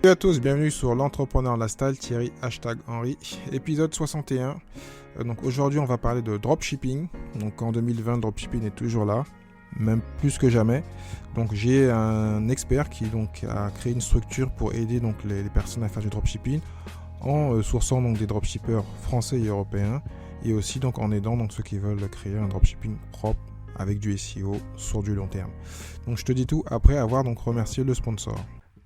Salut à tous, bienvenue sur l'entrepreneur lifestyle, Thierry #Henry, épisode 61. Donc aujourd'hui on va parler de dropshipping. Donc en 2020 dropshipping est toujours là, même plus que jamais. Donc j'ai un expert qui donc a créé une structure pour aider donc les personnes à faire du dropshipping en sourçant donc des dropshippers français et européens et aussi donc en aidant donc ceux qui veulent créer un dropshipping propre avec du SEO sur du long terme. Donc je te dis tout après avoir donc remercié le sponsor.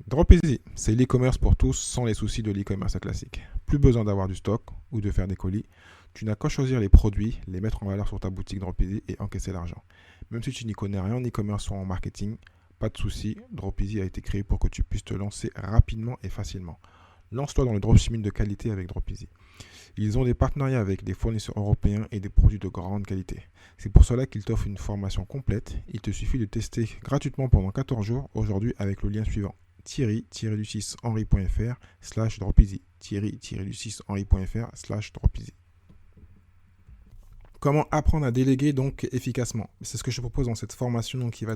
Dropeasy, c'est l'e-commerce pour tous sans les soucis de l'e-commerce classique. Plus besoin d'avoir du stock ou de faire des colis. Tu n'as qu'à choisir les produits, les mettre en valeur sur ta boutique Dropeasy et encaisser l'argent. Même si tu n'y connais rien en e-commerce ou en marketing, pas de souci, Dropeasy a été créé pour que tu puisses te lancer rapidement et facilement. Lance-toi dans le dropshipping de qualité avec Dropeasy. Ils ont des partenariats avec des fournisseurs européens et des produits de grande qualité. C'est pour cela qu'ils t'offrent une formation complète. Il te suffit de tester gratuitement pendant 14 jours aujourd'hui avec le lien suivant. Thierry-du-6henry.fr/dropeasy. Thierry-du-6henry.fr/dropeasy. Comment apprendre à déléguer donc efficacement? C'est ce que je te propose dans cette formation donc, qui va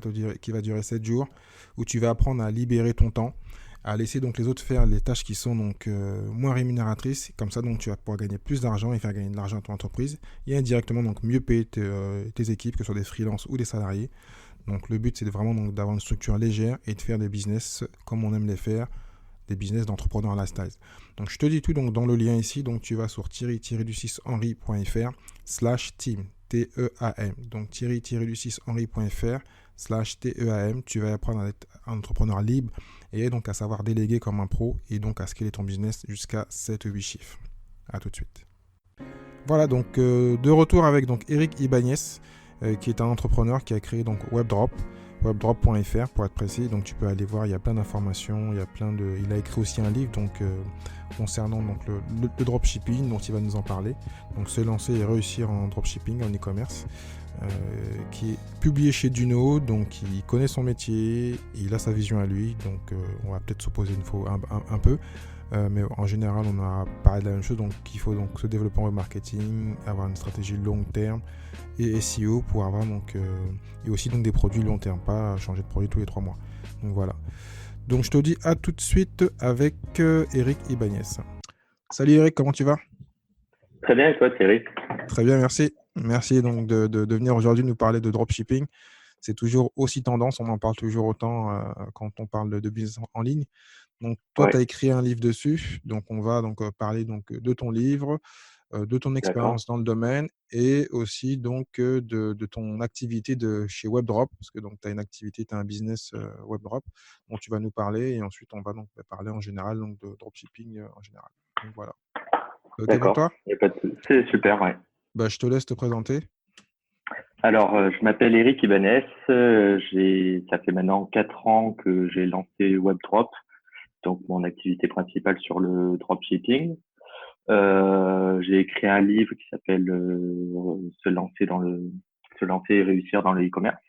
durer 7 jours, où tu vas apprendre à libérer ton temps, à laisser donc les autres faire les tâches qui sont donc moins rémunératrices. Comme ça donc tu vas pouvoir gagner plus d'argent et faire gagner de l'argent à ton entreprise et indirectement donc mieux payer tes équipes, que ce soit des freelances ou des salariés. Donc le but c'est vraiment donc d'avoir une structure légère et de faire des business comme on aime les faire, des business d'entrepreneurs lifestyle. Donc je te dis tout donc dans le lien ici, donc tu vas sur thierry-du6henry.fr/team, T-E-A-M. Donc thierry-du6henry.fr/TEAM, tu vas apprendre à être un entrepreneur libre et donc à savoir déléguer comme un pro et donc à scaler ton business jusqu'à 7-8 chiffres. A tout de suite. Voilà donc de retour avec donc Eric Ibanez, qui est un entrepreneur qui a créé donc webdrop.fr pour être précis. Donc tu peux aller voir, il y a plein d'informations, il a écrit aussi un livre donc concernant donc le dropshipping dont il va nous en parler. Donc se lancer et réussir en dropshipping, en e-commerce, qui est publié chez Duno. Donc il connaît son métier, il a sa vision à lui. Donc on va peut-être s'opposer une fois un peu. Mais en général, on a parlé de la même chose. Donc, il faut donc se développer en web marketing, avoir une stratégie long terme et SEO pour avoir donc et aussi donc des produits long terme, pas changer de produit tous les 3 mois. Donc voilà. Donc je te dis à tout de suite avec Eric Ibanez. Salut Eric, comment tu vas? Très bien, et toi, Thierry? Très bien, merci. Merci donc de venir aujourd'hui nous parler de dropshipping. C'est toujours aussi tendance, on en parle toujours autant quand on parle de business en ligne. Donc toi, tu Ouais, as écrit un livre dessus, donc on va donc parler donc de ton livre, de ton d'accord. expérience dans le domaine et aussi donc de ton activité de chez WebDrop, parce que donc tu as une activité, tu as un business WebDrop dont tu vas nous parler et ensuite on va donc parler en général donc de dropshipping en général. Donc voilà. OK pour D'accord. toi? Y a pas de... C'est super, ouais. Bah, je te laisse te présenter. Alors, je m'appelle Eric Ibanez. Ça fait maintenant 4 ans que j'ai lancé WebDrop, donc mon activité principale sur le dropshipping. J'ai écrit un livre qui s'appelle Se lancer et réussir dans le e-commerce,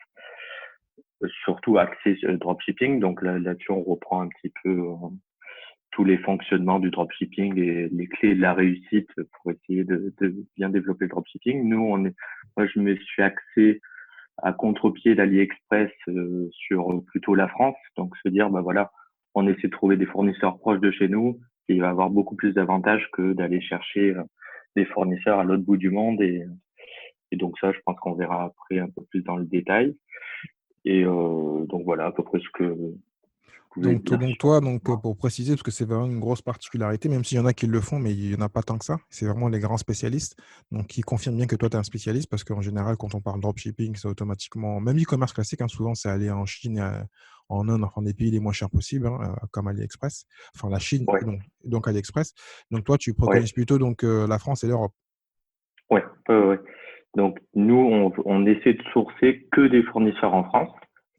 surtout axé sur le dropshipping. Donc là-dessus, on reprend un petit peu tous les fonctionnements du dropshipping et les clés de la réussite pour essayer de bien développer le dropshipping. Moi, je me suis axé à contre-pied d'AliExpress sur plutôt la France. Donc, se dire, bah voilà, on essaie de trouver des fournisseurs proches de chez nous et il va avoir beaucoup plus d'avantages que d'aller chercher des fournisseurs à l'autre bout du monde. Et donc ça, je pense qu'on verra après un peu plus dans le détail. Et donc voilà à peu près ce que je pouvais Donc, dire donc sur toi, donc moi. pour préciser, parce que c'est vraiment une grosse particularité, même s'il y en a qui le font, mais il n'y en a pas tant que ça. C'est vraiment les grands spécialistes. Donc, qui confirment bien que toi, tu es un spécialiste, parce qu'en général, quand on parle dropshipping, c'est automatiquement, même e-commerce classique, hein, souvent, c'est aller en Chine, en Inde, enfin, des pays les moins chers possibles, hein, comme AliExpress. Enfin, la Chine, Ouais, donc AliExpress. Donc, toi, tu ouais, préconises plutôt donc, la France et l'Europe. ouais, ouais, ouais. Donc nous, on essaie de sourcer que des fournisseurs en France.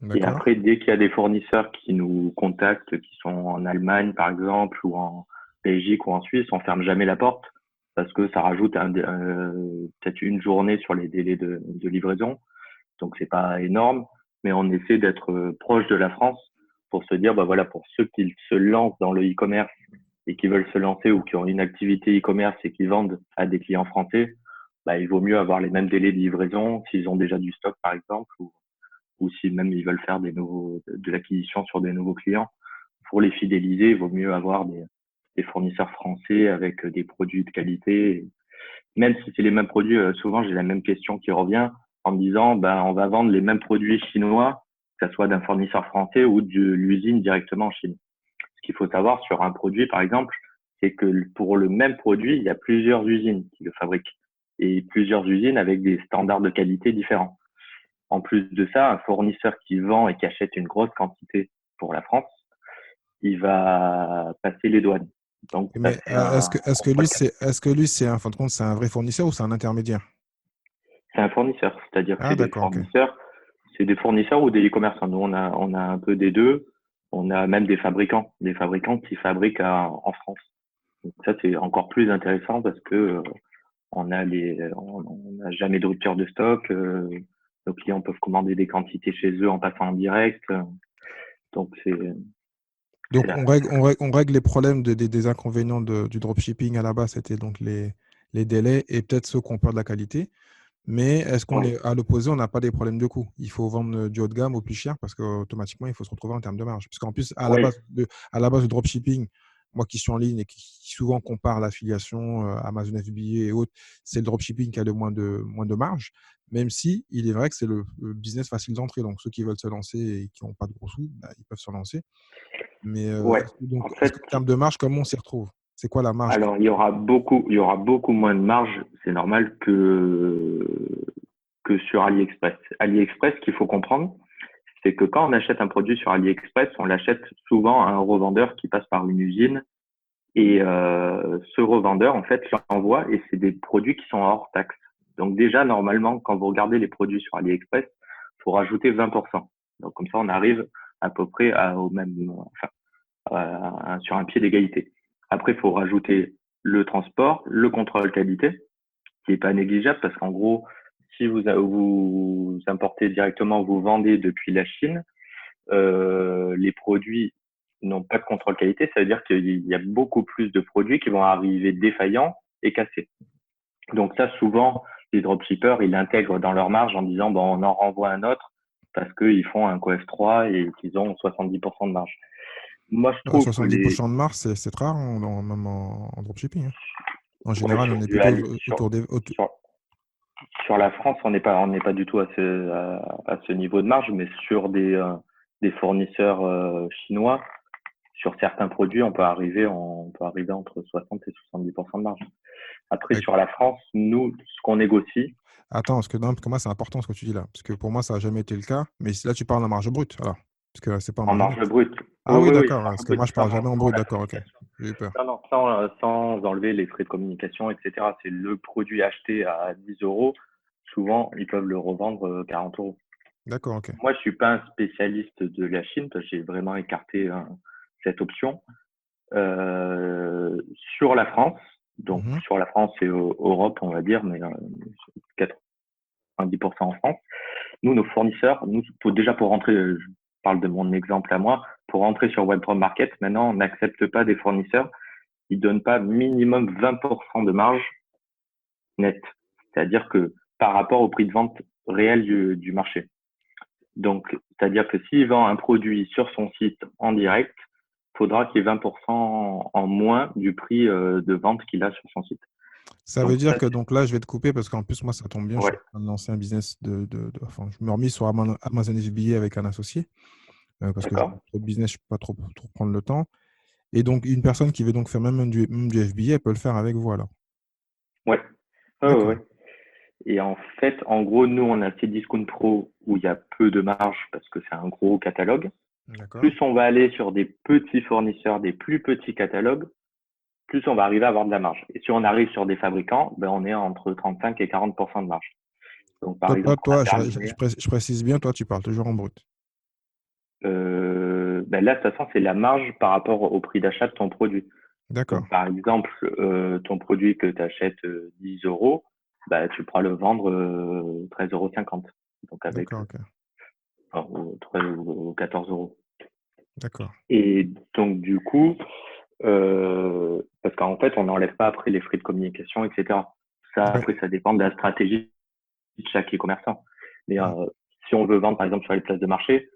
Et D'accord? après, dès qu'il y a des fournisseurs qui nous contactent, qui sont en Allemagne par exemple, ou en Belgique ou en Suisse, on ferme jamais la porte parce que ça rajoute peut-être une journée sur les délais de livraison. Donc c'est pas énorme, mais on essaie d'être proche de la France pour se dire, bah voilà, pour ceux qui se lancent dans le e-commerce et qui veulent se lancer ou qui ont une activité e-commerce et qui vendent à des clients français, bah, il vaut mieux avoir les mêmes délais de livraison s'ils ont déjà du stock, par exemple, ou si même ils veulent faire de l'acquisition sur des nouveaux clients. pour les fidéliser, il vaut mieux avoir des fournisseurs français avec des produits de qualité. Même si c'est les mêmes produits, souvent j'ai la même question qui revient en me disant, ben, on va vendre les mêmes produits chinois, que ce soit d'un fournisseur français ou de l'usine directement en Chine. Ce qu'il faut savoir sur un produit, par exemple, c'est que pour le même produit, il y a plusieurs usines qui le fabriquent et plusieurs usines avec des standards de qualité différents. En plus de ça, un fournisseur qui vend et qui achète une grosse quantité pour la France, il va passer les douanes. Donc, ça Mais fait un gros poids de cash. est-ce que lui, c'est en fin de compte, c'est un vrai fournisseur ou c'est un intermédiaire? C'est un fournisseur, c'est-à-dire que Ah, d'accord, ok. c'est des fournisseurs ou des e-commerçants. Nous, on a un peu des deux. On a même des fabricants qui fabriquent en France. Donc ça, c'est encore plus intéressant parce que on n'a jamais de rupture de stock. Nos clients peuvent commander des quantités chez eux en passant en direct. Donc c'est Donc, là. on règle les problèmes des inconvénients du dropshipping à la base, c'était donc les délais et peut-être ceux qui ont peur de la qualité. Mais est-ce qu'on Oui, est à l'opposé, on n'a pas des problèmes de coût? Il faut vendre du haut de gamme au plus cher parce qu'automatiquement, il faut se retrouver en termes de marge. Parce qu'en plus, oui, à la base du dropshipping, moi qui suis en ligne et qui souvent compare l'affiliation Amazon FBA et autres, c'est le dropshipping qui a moins de marge, même si il est vrai que c'est le business facile d'entrée. Donc, ceux qui veulent se lancer et qui n'ont pas de gros sous, bah, ils peuvent se lancer. Mais ouais. En est-ce fait, qu'en termes de marge, comment on s'y retrouve? C'est quoi la marge? alors il y aura beaucoup moins de marge. C'est normal que sur AliExpress. AliExpress, ce qu'il faut comprendre, c'est que quand on achète un produit sur AliExpress, on l'achète souvent à un revendeur qui passe par une usine et ce revendeur, en fait, l'envoie et c'est des produits qui sont hors taxe. Donc déjà, normalement, quand vous regardez les produits sur AliExpress, il faut rajouter 20%. Donc comme ça, on arrive à peu près au même, enfin, sur un pied d'égalité. Après, il faut rajouter le transport, le contrôle qualité, qui est pas négligeable parce qu'en gros, si vous importez directement, vous vendez depuis la Chine, les produits n'ont pas de contrôle qualité, ça veut dire qu'il y a beaucoup plus de produits qui vont arriver défaillants et cassés. Donc ça, souvent, les dropshippers, ils l'intègrent dans leur marge en disant, bon, on en renvoie un autre parce qu'ils font un cof 3 et qu'ils ont 70% de marge. Moi, je trouve que 70% de marge, c'est très rare, même en dropshipping, hein. En ouais, général, on est plutôt autour des. sur, sur la France, on n'est pas du tout à ce niveau de marge, mais sur des fournisseurs chinois, sur certains produits, on peut arriver entre 60 et 70% de marge. Après, avec- sur la France, nous, ce qu'on négocie, Attends, parce que, non, parce que moi, c'est important ce que tu dis là. Parce que pour moi, ça n'a jamais été le cas. Mais là, tu parles en marge brute, alors. Parce que c'est pas en en marge marge nette. brute, Ah oui, oui, oui, oui, d'accord. Ouais, parce que moi, je parle jamais en sans brut, la d'accord, ok. communication. J'ai eu peur. Non, non, sans enlever les frais de communication, etc. C'est le produit acheté à 10 euros. Souvent, ils peuvent le revendre 40 euros. D'accord, ok. Moi, je suis pas un spécialiste de la Chine parce que j'ai vraiment écarté cette option. Sur la France, donc Mhm. sur la France et Europe, on va dire, mais 90% en France. Nous, nos fournisseurs, déjà pour rentrer, je parle de mon exemple à moi, pour rentrer sur Webdrom Market, maintenant, on n'accepte pas des fournisseurs qui donnent pas minimum 20% de marge nette. C'est-à-dire que par rapport au prix de vente réel du marché. Donc, c'est-à-dire que s'il vend un produit sur son site en direct, il faudra qu'il y ait 20% en moins du prix de vente qu'il a sur son site. Ça veut Donc dire ça, que donc là, je vais te couper parce qu'en plus, moi, ça tombe bien. Je suis ouais, en train de lancer un business enfin, je me remis sur Amazon FBA avec un associé parce que j'ai d'accord. trop de business, je ne peux pas trop prendre le temps. Et donc, une personne qui veut donc faire même du FBA, elle peut le faire avec vous alors. Ouais. Ouais, ouais, D'accord. ouais. Et en fait, en gros, nous, on a Cdiscount Pro où il y a peu de marge parce que c'est un gros catalogue. D'accord. Plus on va aller sur des petits fournisseurs, des plus petits catalogues, plus on va arriver à avoir de la marge. Et si on arrive sur des fabricants, ben, on est entre 35 et 40% de marge. Donc, par exemple, on a terminé. Je précise bien, toi, tu parles toujours en brut. Ben là, de toute façon, c'est la marge par rapport au prix d'achat de ton produit. D'accord. Donc, par exemple, ton produit que tu achètes 10 euros, bah, tu pourras le vendre 13,50 € donc avec D'accord, ok. ou 13 ou 14 euros. D'accord. Et donc, du coup, parce qu'en fait, on n'enlève pas après les frais de communication, etc. Ça, Ouais. après, ça dépend de la stratégie de chaque e-commerçant. Mais Mm. si on veut vendre, par exemple, sur les places de marché,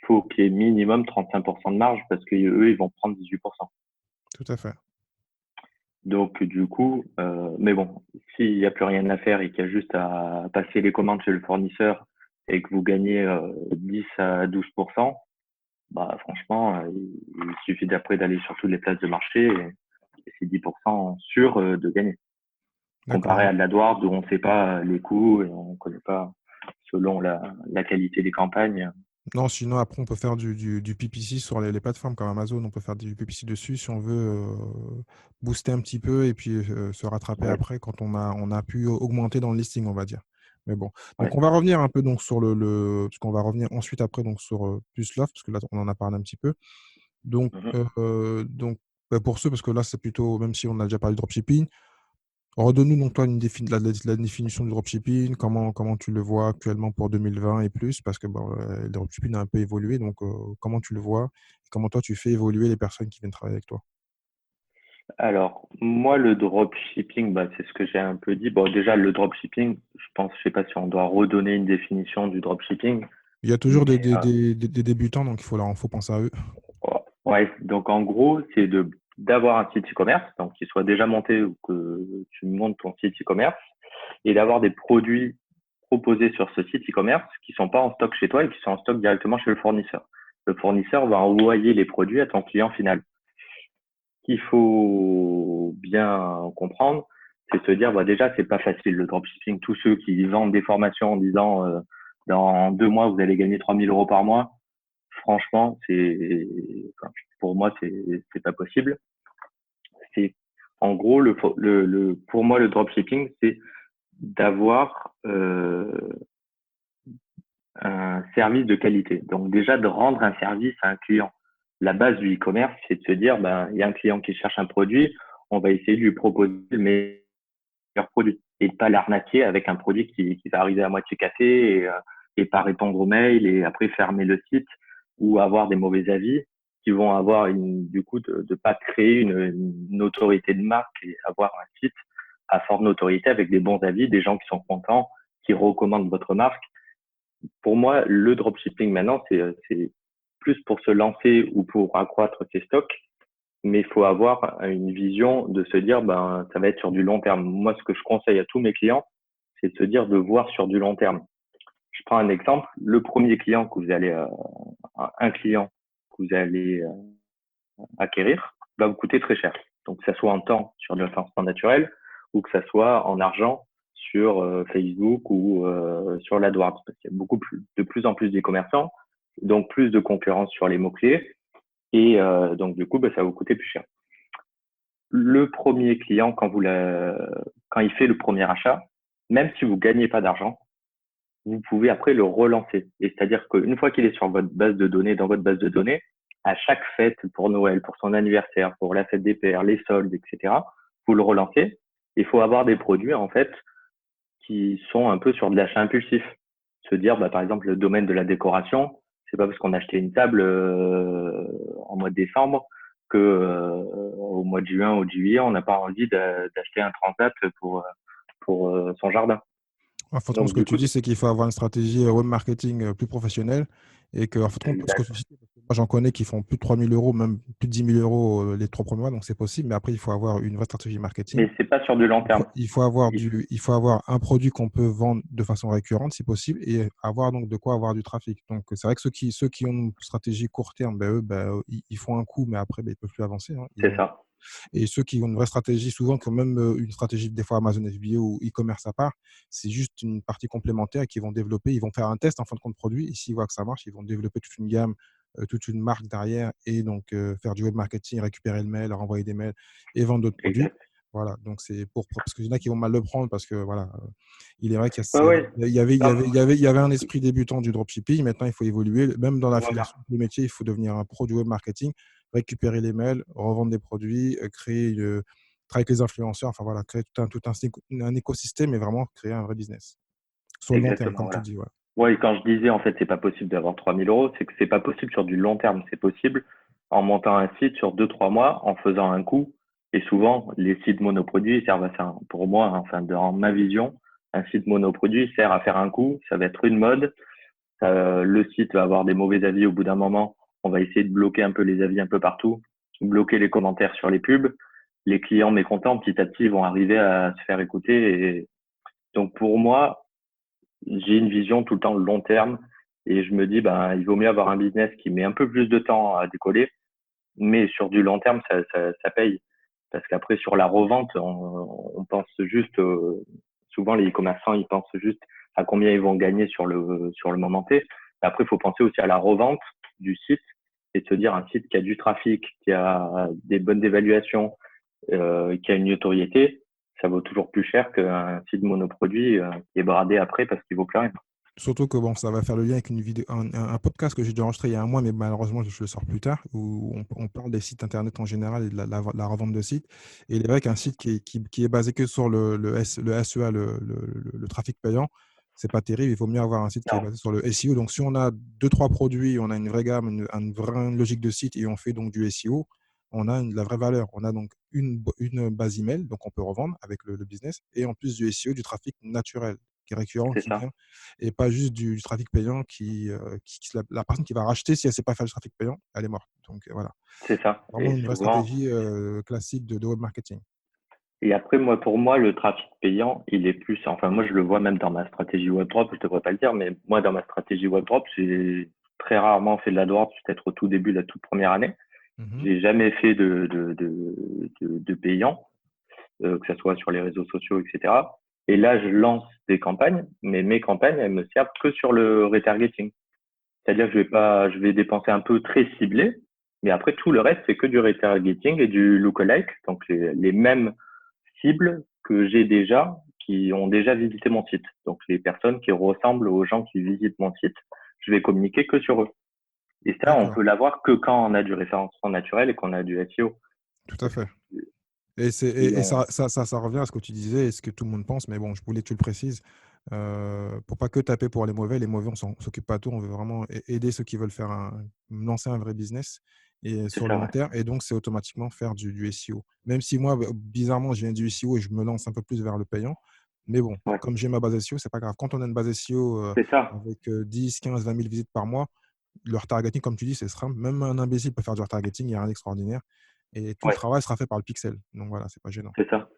faut qu'il y ait minimum 35% de marge parce qu'eux, ils vont prendre 18%. Tout à fait. Donc, du coup, mais bon, s'il n'y a plus rien à faire et qu'il y a juste à passer les commandes chez le fournisseur et que vous gagnez 10 à 12%, bah, franchement, il suffit d'après d'aller sur toutes les places de marché et c'est 10% sûr de gagner. D'accord. Comparé à de l'AdWords où on ne sait pas les coûts et on ne connaît pas selon la qualité des campagnes. Non, sinon, après, on peut faire du PPC sur les plateformes comme Amazon. On peut faire du PPC dessus si on veut booster un petit peu et puis se rattraper Ouais, après quand on a pu augmenter dans le listing, on va dire. Mais bon. Donc, ouais. on va revenir un peu donc, sur parce qu'on va revenir ensuite après donc, sur plus l'offre, parce que là, on en a parlé un petit peu. Donc, Mhm. bah, pour ceux, parce que là, c'est plutôt, même si on a déjà parlé de dropshipping, redonne-nous donc toi la définition du dropshipping, comment tu le vois actuellement pour 2020 et plus, parce que bon, le dropshipping a un peu évolué, donc comment tu le vois et comment toi tu fais évoluer les personnes qui viennent travailler avec toi? Alors, moi, le dropshipping, bah, c'est ce que j'ai un peu dit. Bon, déjà, le dropshipping, je sais pas si on doit redonner une définition du dropshipping, Il y a toujours mais des débutants, donc faut penser à eux. ouais, donc en gros, c'est d'avoir un site e-commerce, donc qu'il soit déjà monté ou que tu montes ton site e-commerce, et d'avoir des produits proposés sur ce site e-commerce qui sont pas en stock chez toi et qui sont en stock directement chez le fournisseur. Le fournisseur va envoyer les produits à ton client final. Ce qu'il faut bien comprendre, c'est se dire, bah déjà, c'est pas facile le dropshipping. Tous ceux qui vendent des formations en disant, dans 2 mois, vous allez gagner 3 000 € par mois, franchement, enfin, pour moi, c'est pas possible. C'est, en gros, pour moi, le dropshipping, c'est d'avoir un service de qualité. Donc déjà de rendre un service à un client. La base du e-commerce, c'est de se dire, ben, il y a un client qui cherche un produit, on va essayer de lui proposer le meilleur produit et de pas l'arnaquer avec un produit qui va arriver à moitié cassé et pas répondre aux mails et après fermer le site ou avoir des mauvais avis qui vont avoir du coup de pas créer une autorité de marque et avoir un site à forte notoriété avec des bons avis, des gens qui sont contents, qui recommandent votre marque. Pour moi, le dropshipping maintenant, c'est plus pour se lancer ou pour accroître ses stocks, mais il faut avoir une vision de se dire, ben, ça va être sur du long terme. Moi, ce que je conseille à tous mes clients, c'est de se dire de voir sur du long terme. Je prends un exemple. Le premier client que vous allez, un client que vous allez acquérir va vous coûter très cher. Donc, que ça soit en temps sur le référencement naturel ou que ça soit en argent sur Facebook ou sur l'AdWords. Parce qu'il y a de plus en plus d'e-commerçants, donc plus de concurrence sur les mots-clés. Et donc, du coup, bah, ça va vous coûter plus cher. Le premier client, quand il fait le premier achat, même si vous gagnez pas d'argent, vous pouvez après le relancer. Et c'est-à-dire qu'une fois qu'il est sur votre base de données, dans votre base de données, à chaque fête pour Noël, pour son anniversaire, pour la fête des pères, les soldes, etc., vous le relancez. Il faut avoir des produits, en fait, qui sont un peu sur de l'achat impulsif. Se dire, bah, par exemple, le domaine de la décoration, c'est pas parce qu'on a acheté une table en mois de décembre que au mois de juin ou de juillet, on n'a pas envie d'acheter un transat pour son jardin. En fait, ce Donc que du tu coup, dis, c'est qu'il faut avoir une stratégie web marketing plus professionnelle et que, en fait, ce que exact. tu dis, parce que moi, j'en connais qui font plus de 3 000 €, même plus de 10 000 € les 3 premiers mois, donc c'est possible, mais après, il faut avoir une vraie stratégie marketing. Mais c'est pas sur du long terme. Il faut avoir un produit qu'on peut vendre de façon récurrente, si possible, et avoir donc de quoi avoir du trafic. Donc, c'est vrai que ceux qui ont une stratégie court terme, ben, eux, ben, ils font un coup, mais après, ben, ils peuvent plus avancer, hein. C'est ça. Et ceux qui ont une vraie stratégie, souvent, qui ont même une stratégie, des fois Amazon FBA ou e-commerce à part, c'est juste une partie complémentaire qu'ils vont développer. Ils vont faire un test en fin de compte produit. Et s'ils voient que ça marche, ils vont développer toute une gamme, toute une marque derrière et donc faire du web marketing, récupérer le mail, leur envoyer des mails et vendre d'autres produits. Exact. Voilà, donc c'est parce qu'il y en a qui vont mal le prendre parce que voilà, il est vrai qu'il Ouais, ouais. Non, y avait un esprit débutant du dropshipping. Maintenant, il faut évoluer. Même dans voilà. l'affiliation du métier, il faut devenir un pro du web marketing, récupérer les mails, revendre des produits, travailler avec les influenceurs, enfin voilà, créer un écosystème et vraiment créer un vrai business. Sur le long terme, Exactement, comme tu voilà. dis, ouais. Ouais, quand je disais, en fait, c'est pas possible d'avoir 3 000 €, c'est que c'est pas possible sur du long terme. C'est possible en montant un site sur 2, 3 mois, en faisant un coup. Et souvent, les sites monoproduits servent à ça. Pour moi, enfin, dans ma vision, un site monoproduit sert à faire un coup. Ça va être une mode. Le site va avoir des mauvais avis au bout d'un moment. On va essayer de bloquer un peu les avis un peu partout, bloquer les commentaires sur les pubs. Les clients mécontents, petit à petit, vont arriver à se faire écouter. Et donc, pour moi, j'ai une vision tout le temps long terme et je me dis, ben, il vaut mieux avoir un business qui met un peu plus de temps à décoller, mais sur du long terme, ça paye. Parce qu'après, sur la revente, on pense juste, souvent les e-commerçants, ils pensent juste à combien ils vont gagner sur le moment T. Après, il faut penser aussi à la revente du site et de se dire un site qui a du trafic, qui a des bonnes évaluations, qui a une notoriété, ça vaut toujours plus cher qu'un site monoproduit qui est bradé après parce qu'il vaut plus rien. Surtout que bon, ça va faire le lien avec une vidéo, un podcast que j'ai dû enregistrer il y a un mois, mais malheureusement, je le sors plus tard, où on parle des sites internet en général et de la revente de sites. Et il est vrai qu'un site qui est basé que sur le SEA, le trafic payant, c'est pas terrible. Il vaut mieux avoir un site qui est Non, basé sur le SEO. Donc, si on a deux, trois produits, on a une vraie gamme, une vraie logique de site et on fait donc du SEO, on a la vraie valeur. On a donc une base email, donc on peut revendre avec le business, et en plus du SEO, du trafic naturel, qui est récurrent, c'est qui ça, vient et pas juste du trafic payant la personne qui va racheter, si elle ne sait pas faire le trafic payant, elle est morte. Donc voilà, c'est ça. vraiment Et une vraie souvent, stratégie classique de web marketing. et après, moi, pour moi, le trafic payant, il est plus, enfin, moi, je le vois même dans ma stratégie WebDrop, je devrais pas le dire, mais moi, dans ma stratégie WebDrop, j'ai très rarement fait de la drop, peut-être au tout début, la toute première année. Mhm. J'ai jamais fait de payant, que ce soit sur les réseaux sociaux, etc. Et là, je lance des campagnes, mais mes campagnes, elles me servent que sur le retargeting. C'est-à-dire que je vais dépenser un peu très ciblé, mais après, tout le reste, c'est que du retargeting et du lookalike, donc les mêmes cibles que j'ai déjà, qui ont déjà visité mon site. Donc, les personnes qui ressemblent aux gens qui visitent mon site, je vais communiquer que sur eux. Et ça, on D'accord, peut l'avoir que quand on a du référencement naturel et qu'on a du SEO. tout à Parce fait. que Et si on, ça revient à ce que tu disais et ce que tout le monde pense, mais bon, je voulais que tu le précises. Pour pas que taper pour les mauvais, on s'occupe pas de tout, on veut vraiment aider ceux qui veulent lancer un vrai business et c'est sur le ça, long ouais. terme, et donc c'est automatiquement faire du SEO. Même si moi, bizarrement, je viens du SEO et je me lance un peu plus vers le payant, mais bon, Ouais, comme j'ai ma base SEO, c'est pas grave. Quand on a une base SEO c'est ça, avec 10, 15, 20 000 visites par mois, le retargeting, comme tu dis, c'est simple. Même un imbécile peut faire du retargeting, il n'y a rien d'extraordinaire. Et tout le ouais, travail sera fait par le pixel. Donc voilà, c'est pas gênant. c'est ça.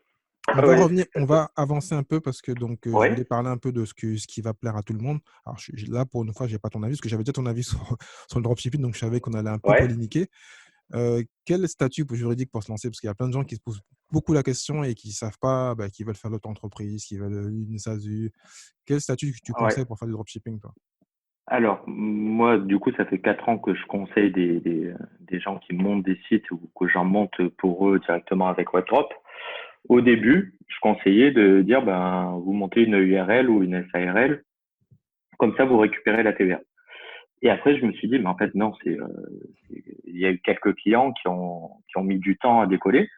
On Ah va ouais, revenir, c'est on exactement. va avancer un peu parce que donc je Ouais, voulais parler un peu de ce qui va plaire à tout le monde. Alors là, pour une fois, j'ai pas ton avis parce que j'avais déjà ton avis sur le dropshipping, donc je savais qu'on allait un peu ouais. polémiquer. Quel statut juridique pour se lancer? Parce qu'il y a plein de gens qui se posent beaucoup la question et qui savent pas, qui veulent faire l'auto-entreprise, qui veulent une SASU. Quel statut tu Ouais. conseilles pour faire du dropshipping, toi? Alors, moi, du coup, ça fait 4 ans que je conseille des gens qui montent des sites ou que j'en monte pour eux directement avec WebDrop. Au début, je conseillais de dire, ben, vous montez une URL ou une SARL, comme ça, vous récupérez la TVA. Et après, je me suis dit, mais en fait, non, il y a eu quelques clients qui ont mis du temps à décoller.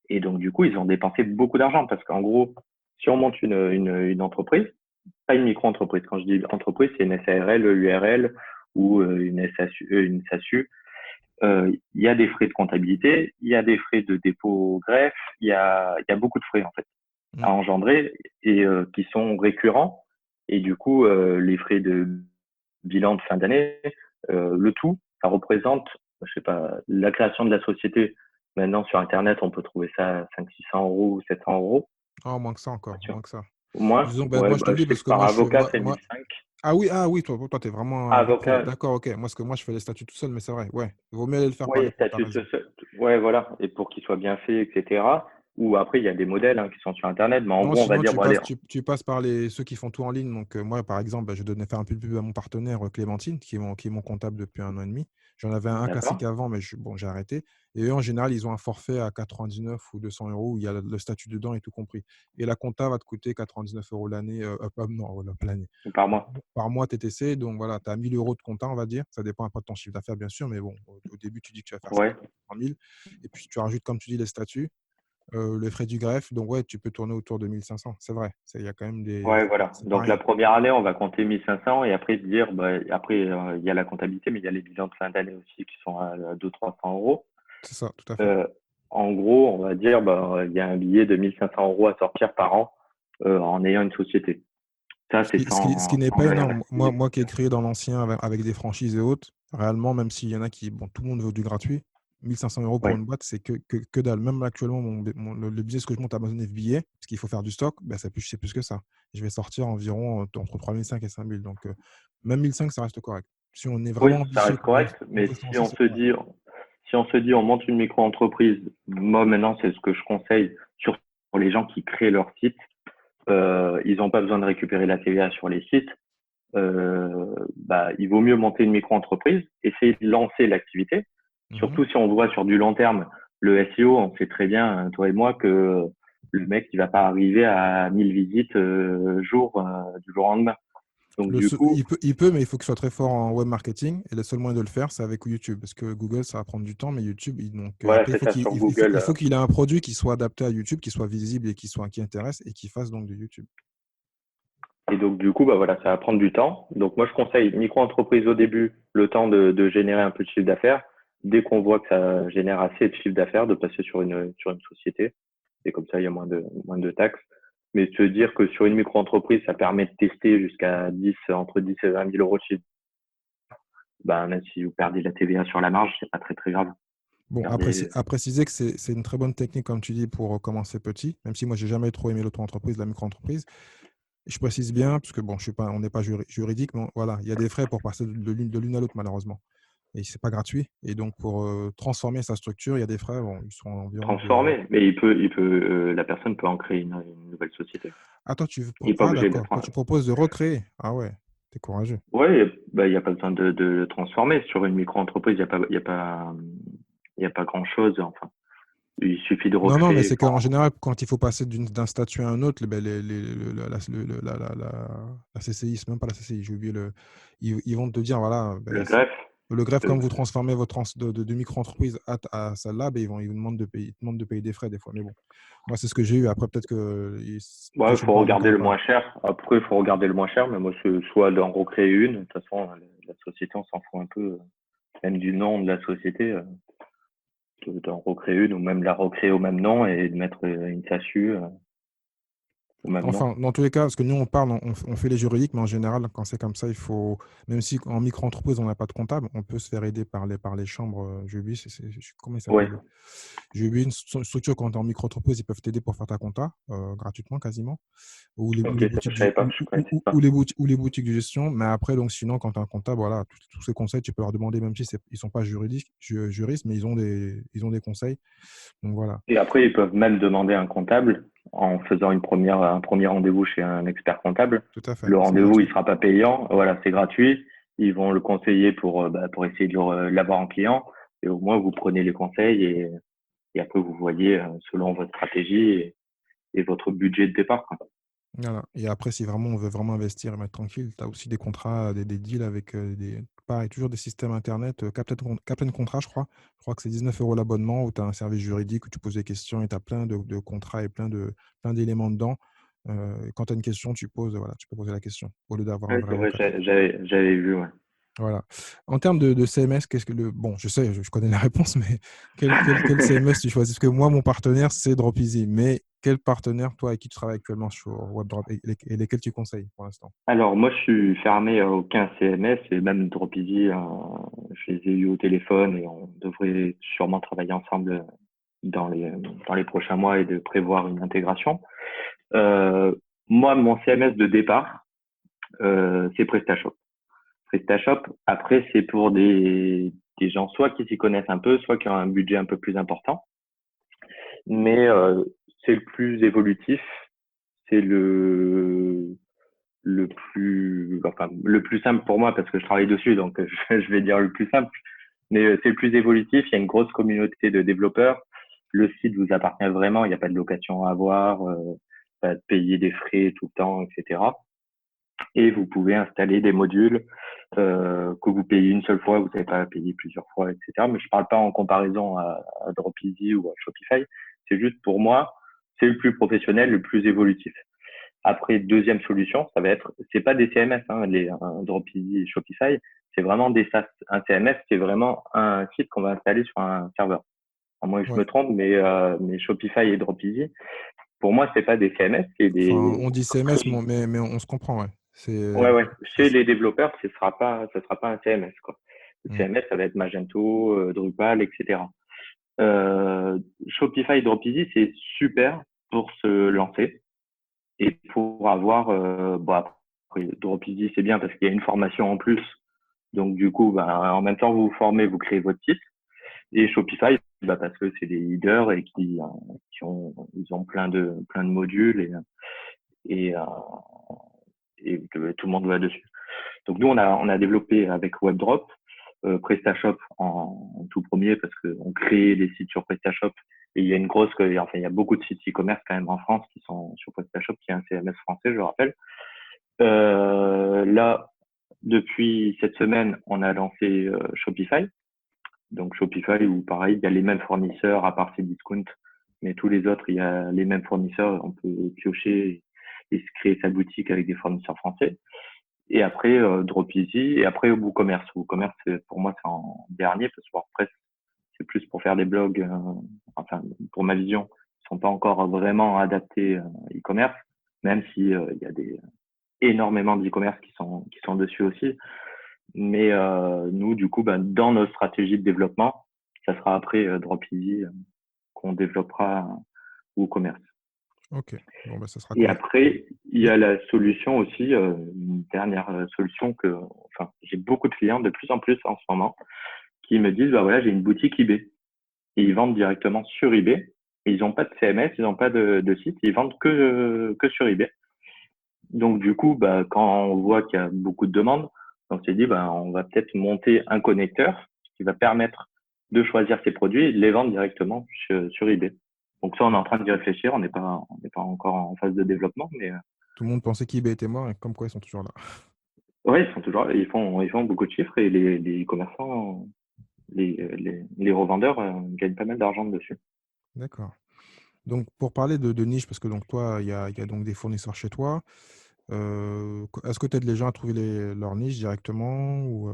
Et donc, du coup, ils ont dépensé beaucoup d'argent parce qu'en gros, si on monte une entreprise, pas une micro-entreprise. Quand je dis entreprise, c'est une SARL, URL ou une SASU. Il y a des frais de comptabilité, il y a des frais de dépôt greffe, il y a beaucoup de frais en fait Mm. à engendrer et qui sont récurrents. Et du coup, les frais de bilan de fin d'année, le tout, ça représente, je sais pas, la création de la société. Maintenant, sur Internet, on peut trouver ça à 500, 600 € ou 700 euros. Oh, moins que ça encore, Sûr. moins que ça. Au moins, Disons, ouais, moi, je te bah, le je dis sais parce que que par moi, avocat, c'est 1005. ah oui, toi, tu es vraiment un vrai pro. Avocat, D'accord, ok. Moi, parce que moi, je fais les statuts tout seul, mais c'est vrai. Ouais, il vaut mieux aller le faire par les ouais, pros, t'as statut raison. social. Ouais, voilà. Et pour qu'il soit bien fait, etc. Ou après, il y a des modèles qui sont sur Internet. Mais en Non, gros, on va sinon, dire, bon, allez, tu passes par ceux qui font tout en ligne. Donc, moi, par exemple, je donnais faire un peu de pub à mon partenaire Clémentine, qui est mon comptable depuis 1 an et demi. J'en avais un classique d'accord. avant, mais bon, j'ai arrêté. Et eux, en général, ils ont un forfait à 99 ou 200 euros où il y a le statut dedans et tout compris. Et la compta va te coûter 99 euros l'année, non, voilà, pas l'année, Par mois. par mois TTC. Donc, voilà, tu as 1000 euros de compta, on va dire. Ça dépend un peu de ton chiffre d'affaires, bien sûr. Mais bon, au début, tu dis que tu vas faire ça Ouais, 3000. Et puis, tu rajoutes, comme tu dis, les statuts. Les frais du greffe, donc ouais, tu peux tourner autour de 1500, c'est vrai. Il y a quand même ouais, voilà. c'est pas Donc, la rien. première année, on va compter 1500 et après, se dire, bah, après, il y a la comptabilité, mais il y a les bilans de fin d'année aussi qui sont à 200, 300 euros. C'est ça, tout à fait. Euh, En gros, on va dire, bah, il y a un billet de 1500 € à sortir par an en ayant une société. Ça, Ce c'est qui, ce qui, ce qui n'est sans pas le énorme. Moi, RSI. moi qui ai créé dans l'ancien avec des franchises et autres, réellement, même s'il y en a qui, bon, tout le monde veut du gratuit, 1 500 € pour Oui. une boîte, c'est que dalle. Même actuellement, le business que je monte à Amazon FBA, parce qu'il faut faire du stock, ben, c'est plus que ça. Je vais sortir environ entre 3 500 et 5 000. Donc, même 1 500, ça reste correct. Si on est Oui, vraiment ça ambitieux, reste correct, qu'on mais veut se si lancer, on c'est se correct. dit, si on se dit, on monte une micro-entreprise, moi maintenant, c'est ce que je conseille, surtout pour les gens qui créent leur site. Ils n'ont pas besoin de récupérer la TVA sur les sites. Il vaut mieux monter une micro-entreprise, essayer de lancer l'activité. Mhm. Surtout si on voit sur du long terme, le SEO, on sait très bien, toi et moi, que le mec, il va pas arriver à 1000 visites du jour au lendemain. Donc du coup, Il peut, mais il faut qu'il soit très fort en web marketing. Et le seul moyen de le faire, c'est avec YouTube. Parce que Google, ça va prendre du temps, mais YouTube, voilà, après, c'est ça sur Google. il faut qu'il ait un produit qui soit adapté à YouTube, qui soit visible et qui intéresse et qui fasse donc de YouTube. Et donc, du coup, voilà, ça va prendre du temps. Donc, moi, je conseille micro-entreprise au début, le temps de générer un peu de chiffre d'affaires. Dès qu'on voit que ça génère assez de chiffre d'affaires, de passer sur une société. Et comme ça, il y a moins de taxes. Mais se dire que sur une micro-entreprise, ça permet de tester jusqu'à 10, entre 10 et 20 000 euros de chiffre, même si vous perdez la TVA sur la marge, c'est pas très, très grave. Bon, Perdez... à préciser que c'est une très bonne technique, comme tu dis, pour commencer petit, même si moi, j'ai jamais trop aimé l'auto-entreprise, la micro-entreprise. Je précise bien, parce que bon, on n'est pas juridique, mais voilà, il y a des frais pour passer de l'une à l'autre, malheureusement. Et c'est pas gratuit. Et donc, pour transformer sa structure, il y a des frais, bon, ils sont environ de. transformer. Mais la personne peut en créer une nouvelle société. Ah, toi, Il n'est pas ah, obligé d'accord. d'être Toi, tu proposes de recréer. Ah ouais, t'es courageux. Ouais, il y a pas besoin de le transformer. Sur une micro-entreprise, il y a pas grand-chose. Enfin, il suffit de Non, non, mais recréer. c'est qu'en Enfin, général, quand il faut passer d'un statut à un autre, la CCI, c'est même pas la CCI, j'ai oublié ils vont te dire, voilà, le greffe, le greffe, le- comme vous transformez votre de micro-entreprise à celle-là, ben, ils vous demandent ils te demandent de payer des frais des fois. Mais bon, moi, c'est ce que j'ai eu. Après, peut-être que toi, ouais, tu me faut parles d'un regarder cas à le part. moins cher. Après, il faut regarder le moins cher, mais moi, c'est soit d'en recréer une. De toute façon, la société, on s'en fout un peu, même du nom de la société, d'en recréer une ou même la recréer au même nom et de mettre une SASU au même nom. Enfin, dans tous les cas, parce que nous, on parle, on fait les juridiques, mais en général, quand c'est comme ça, il faut, même si en micro-entreprise, on n'a pas de comptable, on peut se faire aider par les chambres. J'ai oublié, comment il Ouais. s'appelle? J'ai oublié une structure quand tu es en micro-entreprise, ils peuvent t'aider pour faire ta compta, gratuitement quasiment, ou Ok, les ça, boutiques, je savais pas, je connaissais pas. ou les boutiques de gestion. Mais après, donc, sinon, quand tu es un comptable, voilà, tous ces conseils, tu peux leur demander, même si ils sont pas juristes, mais ils ont des conseils. Donc voilà, Et après, ils peuvent même demander un comptable en faisant un premier rendez-vous chez un expert comptable. tout à fait, Le c'est rendez-vous, il gratuit. sera pas payant. Voilà, c'est gratuit. Ils vont le conseiller pour essayer de l'avoir en client. Et au moins, vous prenez les conseils et après, vous voyez selon votre stratégie et votre budget de départ, quoi. Voilà. Et après, si vraiment on veut vraiment investir et mettre tranquille, tu as aussi des contrats, des deals avec pareil, toujours des systèmes internet, Captain Contrat, je crois. Je crois que c'est 19 € l'abonnement où tu as un service juridique où tu poses des questions et tu as plein de contrats et plein d'éléments dedans. Quand tu as une question, voilà, tu peux poser la question au lieu d'avoir un Ouais, vrai c'est vrai, avocat. j'avais vu, ouais. Voilà. En termes de CMS, qu'est-ce que bon, je sais, je connais la réponse, mais quel CMS tu choisis? Parce que moi, mon partenaire, c'est Dropeasy. Mais quel partenaire, toi, avec qui tu travailles actuellement sur WebDrop et lesquels tu conseilles pour l'instant? Alors, moi, je suis fermé à aucun CMS et même Dropeasy, je les ai eu au téléphone et on devrait sûrement travailler ensemble dans les prochains mois et de prévoir une intégration. Euh, Moi, mon CMS de départ, c'est PrestaShop. PrestaShop, après, c'est pour des gens soit qui s'y connaissent un peu, soit qui ont un budget un peu plus important. Mais c'est le plus évolutif, c'est le plus simple pour moi parce que je travaille dessus, donc je vais dire le plus simple. Mais c'est le plus évolutif. Il y a une grosse communauté de développeurs. Le site vous appartient vraiment. Il n'y a pas de location à avoir, pas de payer des frais tout le temps, etc. Et vous pouvez installer des modules que vous payez une seule fois. Vous n'avez pas à payer plusieurs fois, etc. Mais je parle pas en comparaison à Dropeasy ou à Shopify. C'est juste pour moi, c'est le plus professionnel, le plus évolutif. Après, deuxième solution, ça va être, c'est pas des CMS, hein, un Dropeasy et Shopify, c'est vraiment des SaaS. Un CMS, c'est vraiment un site qu'on va installer sur un serveur. À moins que je Ouais. me trompe, mais Shopify et Dropeasy, pour moi, c'est pas des CMS, c'est Enfin, des on dit CMS, très, mais on se comprend, ouais. C'est... Ouais, ouais. c'est Chez ça. les développeurs, ça sera pas un CMS, quoi. Le Hmm. CMS, ça va être Magento, Drupal, etc. Shopify et Dropeasy, c'est super pour se lancer et pour avoir, bon, après, Dropeasy, c'est bien parce qu'il y a une formation en plus. Donc, du coup, bah, en même temps, vous vous formez, vous créez votre site. Et Shopify, bah, parce que c'est des leaders et ils ont plein de modules et, euh, et que tout le monde va dessus. Donc nous, on a développé avec WebDrop, PrestaShop en tout premier parce qu'on crée des sites sur PrestaShop et il y a enfin il y a beaucoup de sites e-commerce quand même en France qui sont sur PrestaShop, qui est un CMS français, je rappelle. Là, depuis cette semaine, on a lancé Shopify. Donc Shopify où pareil, il y a les mêmes fournisseurs à part Cdiscount, mais tous les autres, il y a les mêmes fournisseurs. On peut piocher et se créer sa boutique avec des fournisseurs français. Et après, Dropeasy. Et après, WooCommerce. WooCommerce, pour moi, c'est en dernier parce que WordPress, c'est plus pour faire des blogs. Enfin, pour ma vision, ils sont pas encore vraiment adaptés e-commerce, même si il y a énormément d'e-commerce qui sont dessus aussi. Mais nous, du coup, ben, dans notre stratégie de développement, ça sera après Dropeasy qu'on développera WooCommerce. Ok. Bon, bah, ça sera Et correct. après, il y Oui. a la solution aussi, une dernière solution enfin, j'ai beaucoup de clients de plus en plus en ce moment qui me disent, bah voilà, j'ai une boutique eBay. Et ils vendent directement sur eBay. Et ils n'ont pas de CMS, ils n'ont pas de site, ils vendent que sur eBay. Donc, du coup, bah, quand on voit qu'il y a beaucoup de demandes, on s'est dit, bah, on va peut-être monter un connecteur qui va permettre de choisir ses produits et de les vendre directement sur eBay. Donc ça, on est en train d'y réfléchir. On n'est pas encore en phase de développement, mais Tout le monde pensait qu'eBay était mort et comme quoi ils sont toujours là. ouais, ils sont toujours là. Ils font beaucoup de chiffres et les commerçants, les revendeurs gagnent pas mal d'argent dessus. D'accord. Donc, pour parler de niche, parce que donc toi, il y a donc des fournisseurs chez toi, est-ce que tu aides les gens à trouver leur niche directement ou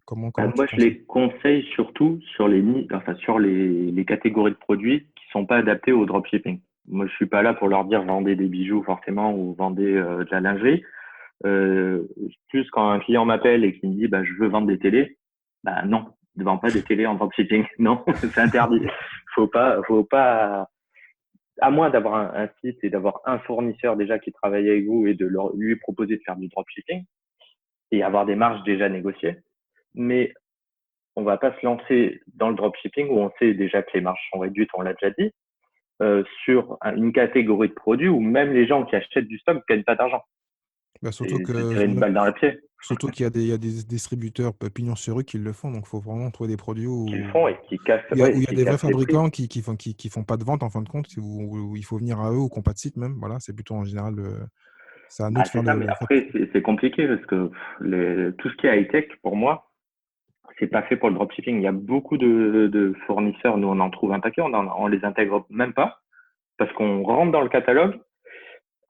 comment tu Moi, je conseilles? les conseille surtout sur enfin, sur les catégories de produits qui sont pas adaptés au dropshipping. Moi, je suis pas là pour leur dire vendez des bijoux forcément ou vendez de la lingerie. Plus quand un client m'appelle et qui me dit bah je veux vendre des télés, bah non, ne vends pas des télés en dropshipping. Non, c'est interdit. Faut pas à moins d'avoir un site et d'avoir un fournisseur déjà qui travaille avec vous et lui proposer de faire du dropshipping et avoir des marges déjà négociées. Mais on va pas se lancer dans le dropshipping où on sait déjà que les marges sont réduites, on l'a déjà dit, sur une catégorie de produits où même les gens qui achètent du stock ne gagnent pas d'argent. Bah, C'est se tirer une balle dans le pied surtout qu'il y a des distributeurs pignon sur rue qui le font, donc il faut vraiment trouver des produits qu'ils font et où ouais, il y a qui des vrais cassent les prix. fabricants qui font pas de vente en fin de compte, où il faut venir à eux ou qui n'ont pas de site même. Voilà, c'est plutôt en général, c'est à nous de Bah, faire c'est ça, mais le fait. après, c'est compliqué parce que tout ce qui est high-tech, pour moi, c'est pas fait pour le dropshipping. Il y a beaucoup de fournisseurs, nous on en trouve un paquet, on les intègre même pas parce qu'on rentre dans le catalogue.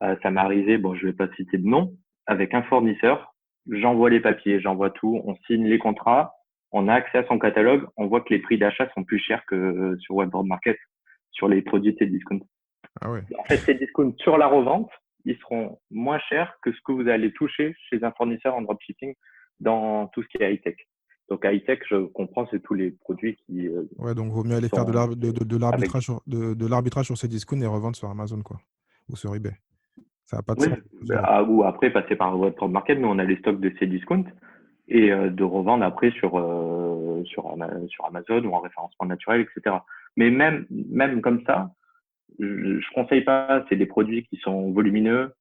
Ça m'est arrivé, bon, je vais pas citer de nom, avec un fournisseur, j'envoie les papiers, j'envoie tout, on signe les contrats, on a accès à son catalogue, on voit que les prix d'achat sont plus chers que sur Webboard Market, sur les produits de Cdiscount. Ah ouais. En fait, Cdiscount sur la revente, ils seront moins chers que ce que vous allez toucher chez un fournisseur en dropshipping dans tout ce qui est high-tech. Donc high-tech, je comprends, c'est tous les produits Ouais, donc vaut mieux qui aller faire sont de avec. de l'arbitrage sur ces discounts et revendre sur Amazon, quoi, ou sur eBay. Ça n'a pas de Oui, sens. ou après passer par Webboard Market, nous on a les stocks de Cdiscount et de revendre après sur Amazon ou en référencement naturel, etc. Mais même comme ça, je conseille pas. C'est des produits qui sont volumineux,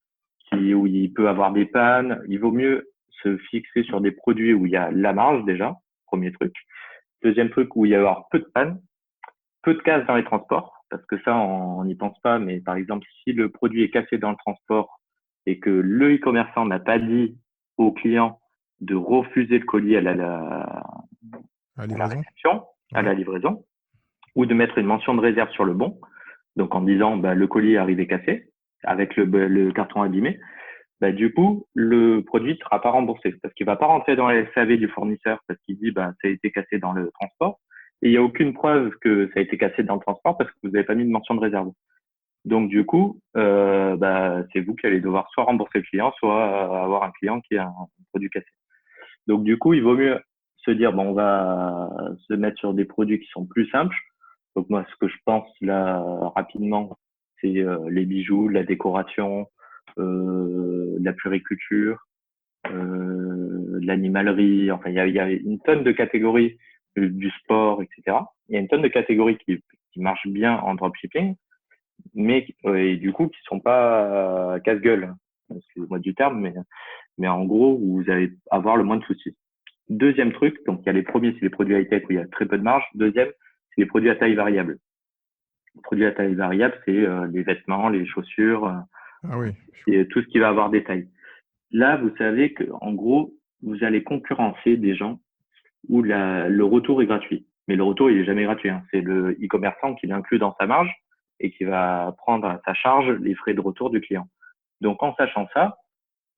où il peut avoir des pannes. Il vaut mieux se fixer sur des produits où il y a la marge déjà, premier truc. Deuxième truc, où il y a avoir peu de pannes, peu de casse dans les transports, parce que ça, on n'y pense pas. Mais par exemple, si le produit est cassé dans le transport et que le e-commerçant n'a pas dit au client de refuser le colis La à la livraison? réception, à Ouais. la livraison, ou de mettre une mention de réserve sur le bon, donc en disant bah, le colis est arrivé cassé, avec le carton abîmé, bah, du coup, le produit ne sera pas remboursé parce qu'il ne va pas rentrer dans la SAV du fournisseur parce qu'il dit bah, ça a été cassé dans le transport. Et il n'y a aucune preuve que ça a été cassé dans le transport parce que vous n'avez pas mis de mention de réserve. Donc, du coup, c'est vous qui allez devoir soit rembourser le client, soit avoir un client qui a un produit cassé. Donc, du coup, il vaut mieux se dire, bon, on va se mettre sur des produits qui sont plus simples. Donc, moi, ce que je pense là, rapidement, c'est les bijoux, la décoration, la puriculture, l'animalerie. Enfin, il y a une tonne de catégories du sport, etc. Il y a une tonne de catégories qui marchent bien en dropshipping, mais et du coup, qui sont pas casse-gueule. Excusez-moi du terme, mais en gros, vous allez avoir le moins de soucis. Deuxième truc, donc il y a les premiers, c'est les produits high-tech où il y a très peu de marge. Deuxième, c'est les produits à taille variable. Les produits à taille variable, c'est les vêtements, les chaussures, Ah oui. et tout ce qui va avoir des tailles. Là, vous savez que en gros, vous allez concurrencer des gens où le retour est gratuit. Mais le retour, il est jamais gratuit, hein. C'est le e-commerçant qui l'inclut dans sa marge et qui va prendre à sa charge les frais de retour du client. Donc, en sachant ça,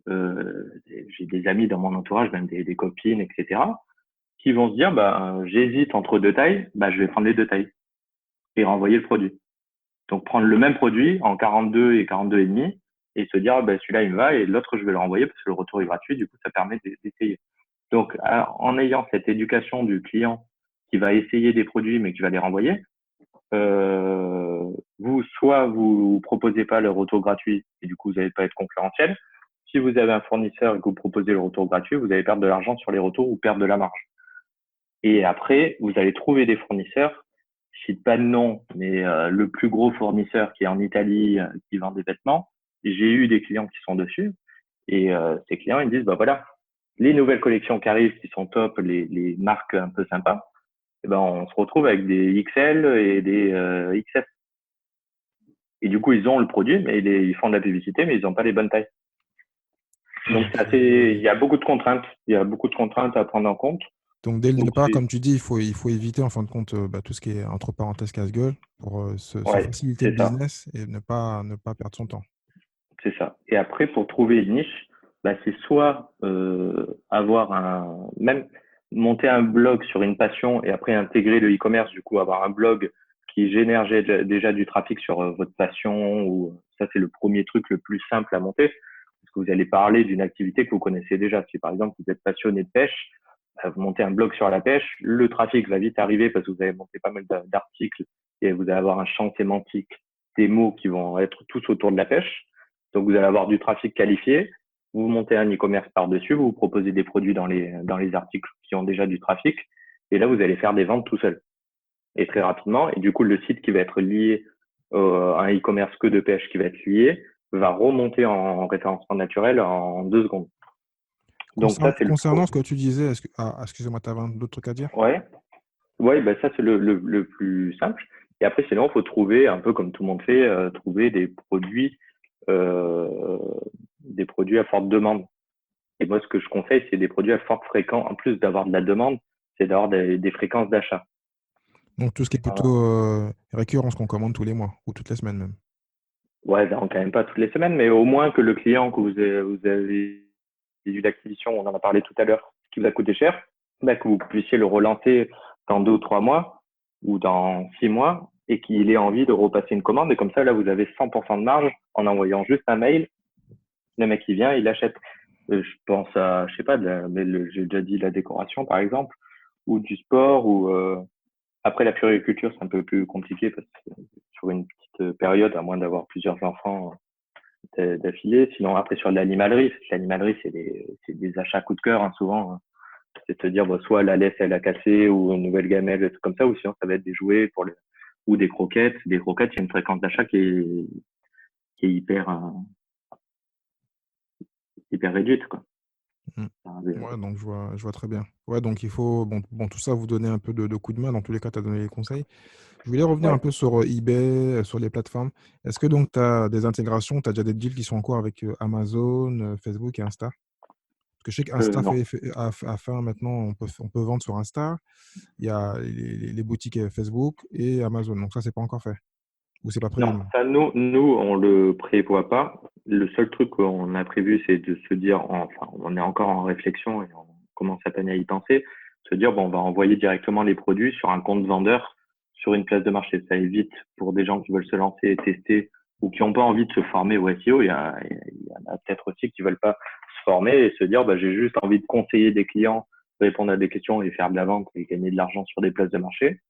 j'ai des amis dans mon entourage, même des copines, etc., qui vont se dire, j'hésite entre deux tailles, je vais prendre les deux tailles et renvoyer le produit. Donc, prendre le même produit en 42 et 42 et demi et se dire, celui-là, il me va et l'autre, je vais le renvoyer parce que le retour est gratuit. Du coup, ça permet d'essayer. Donc, en ayant cette éducation du client qui va essayer des produits mais qui va les renvoyer, soit vous proposez pas le retour gratuit et du coup, vous n'allez pas être concurrentiel. Si vous avez un fournisseur et que vous proposez le retour gratuit, vous allez perdre de l'argent sur les retours ou perdre de la marge. Et après, vous allez trouver des fournisseurs, je cite pas de nom, mais le plus gros fournisseur qui est en Italie, qui vend des vêtements, j'ai eu des clients qui sont dessus et ces clients, ils me disent, voilà, les nouvelles collections qui arrivent, qui sont top, les marques un peu sympas, on se retrouve avec des XL et des XS. Et du coup, ils ont le produit, mais ils font de la publicité, mais ils n'ont pas les bonnes tailles. Donc, il y a beaucoup de contraintes. Il y a beaucoup de contraintes à prendre en compte. Donc dès le départ, comme tu dis, il faut éviter en fin de compte tout ce qui est entre parenthèses casse-gueule pour se faciliter le c'est ça. business et ne pas perdre son temps. C'est ça. Et après, pour trouver une niche, c'est soit même monter un blog sur une passion et après intégrer le e-commerce, du coup avoir un blog qui génère déjà du trafic sur votre passion, ou ça c'est le premier truc le plus simple à monter, parce que vous allez parler d'une activité que vous connaissez déjà. Si par exemple vous êtes passionné de pêche, vous montez un blog sur la pêche, le trafic va vite arriver parce que vous avez monté pas mal d'articles et vous allez avoir un champ sémantique, des mots qui vont être tous autour de la pêche. Donc, vous allez avoir du trafic qualifié. Vous montez un e-commerce par-dessus, vous proposez des produits dans les articles qui ont déjà du trafic. Et là, vous allez faire des ventes tout seul. Et très rapidement. Et du coup, le site qui va être lié à un e-commerce que de pêche qui va être lié va remonter en référencement naturel en 2 secondes. Donc, ça, c'est Concernant ce que tu disais, excusez-moi, tu avais d'autres trucs à dire? Ouais. Ouais, ça, c'est le plus simple. Et après, sinon, il faut trouver, un peu comme tout le monde fait, trouver euh, des produits à forte demande. Et moi, ce que je conseille, c'est des produits à forte fréquence. En plus d'avoir de la demande, c'est d'avoir des fréquences d'achat. Donc tout ce qui est Voilà. plutôt récurrence qu'on commande tous les mois ou toutes les semaines même. Ouais, quand même pas toutes les semaines, mais au moins que le client que vous avez eu l'acquisition, on en a parlé tout à l'heure, qui vous a coûté cher, que vous puissiez le relancer dans 2 ou 3 mois ou dans 6 mois et qu'il ait envie de repasser une commande. Et comme ça, là, vous avez 100% de marge en envoyant juste un mail. Le mec, il vient, il achète. Je pense à, je sais pas, j'ai déjà dit la décoration, par exemple, ou du sport, ou après la puriculture, c'est un peu plus compliqué parce que sur une petite période, à moins d'avoir plusieurs enfants d'affilée. Sinon, après sur l'animalerie, c'est des achats coup de cœur, hein, souvent, hein. C'est de dire, soit la laisse, elle a cassé, ou une nouvelle gamelle, des trucs comme ça, ou sinon, ça va être des jouets ou des croquettes. Des croquettes, il y a une fréquence d'achat qui est hyper réduite, quoi. Ouais, donc je vois très bien. Ouais, donc il faut, tout ça, vous donner un peu de coup de main. Dans tous les cas, tu as donné les conseils. Je voulais revenir un Ouais. peu sur eBay, sur les plateformes. Est-ce que donc tu as des intégrations, tu as déjà des deals qui sont en cours avec Amazon, Facebook et Insta? Parce que je sais qu'Insta Non. a fait maintenant, on peut vendre sur Insta. Il y a les boutiques Facebook et Amazon. Donc ça, c'est pas encore fait. Ou c'est pas prévu Non, même. ça, nous, on le prévoit pas. Le seul truc qu'on a prévu, c'est de se dire, enfin, on est encore en réflexion et on commence à peine à y penser, se dire, on va envoyer directement les produits sur un compte vendeur sur une place de marché. Ça évite pour des gens qui veulent se lancer et tester ou qui n'ont pas envie de se former au SEO. Il y en a peut-être aussi qui veulent pas se former et se dire, j'ai juste envie de conseiller des clients, répondre à des questions et faire de la vente et gagner de l'argent sur des places de marché.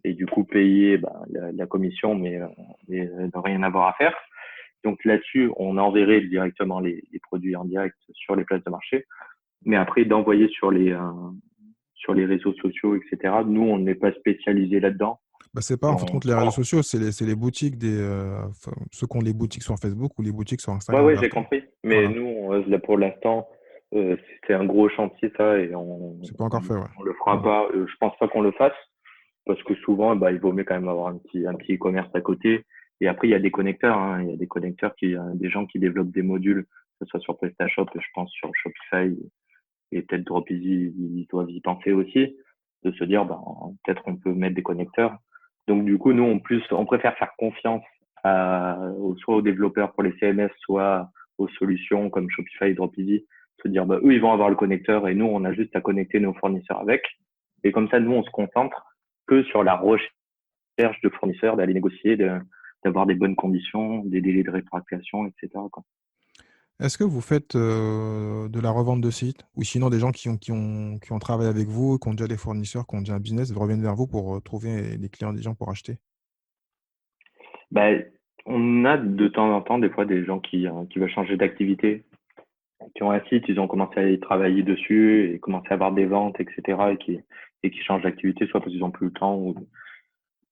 Et du coup, payer la commission, mais ne rien avoir à faire. Donc là-dessus, on enverrait directement les produits en direct sur les places de marché. Mais après, d'envoyer sur les réseaux sociaux, etc., nous, on n'est pas spécialisé là-dedans. Bah, c'est pas en fin de compte les réseaux sociaux, c'est les boutiques ceux qui ont les boutiques sur Facebook ou les boutiques sur Ouais, Instagram. ouais, j'ai compris. Mais Voilà, nous, là, pour l'instant, c'est un gros chantier, ça, et c'est pas encore fait, ouais. on le fera pas. Je pense pas qu'on le fasse parce que souvent, il vaut mieux quand même avoir un petit e-commerce à côté. Et après, il y a des connecteurs, hein. Il y a des connecteurs des gens qui développent des modules, que ce soit sur PrestaShop, je pense sur Shopify et peut-être Dropeasy, ils doivent y penser aussi, de se dire, peut-être on peut mettre des connecteurs. Donc, du coup, nous, on préfère faire confiance soit aux développeurs pour les CMS, soit aux solutions comme Shopify et Dropeasy, se dire, eux, ils vont avoir le connecteur et nous, on a juste à connecter nos fournisseurs avec. Et comme ça, nous, on se concentre que sur la recherche de fournisseurs, d'aller négocier, d'avoir des bonnes conditions, des délais de rétractation, etc., quoi. Est-ce que vous faites de la revente de sites ou sinon des gens qui ont travaillé avec vous, qui ont déjà des fournisseurs, qui ont déjà un business, reviennent vers vous pour trouver des clients, des gens pour acheter? Ben, on a de temps en temps des fois des gens qui veulent changer d'activité, qui ont un site, ils ont commencé à y travailler dessus et commencé à avoir des ventes, etc. et qui changent d'activité, soit parce qu'ils n'ont plus le temps ou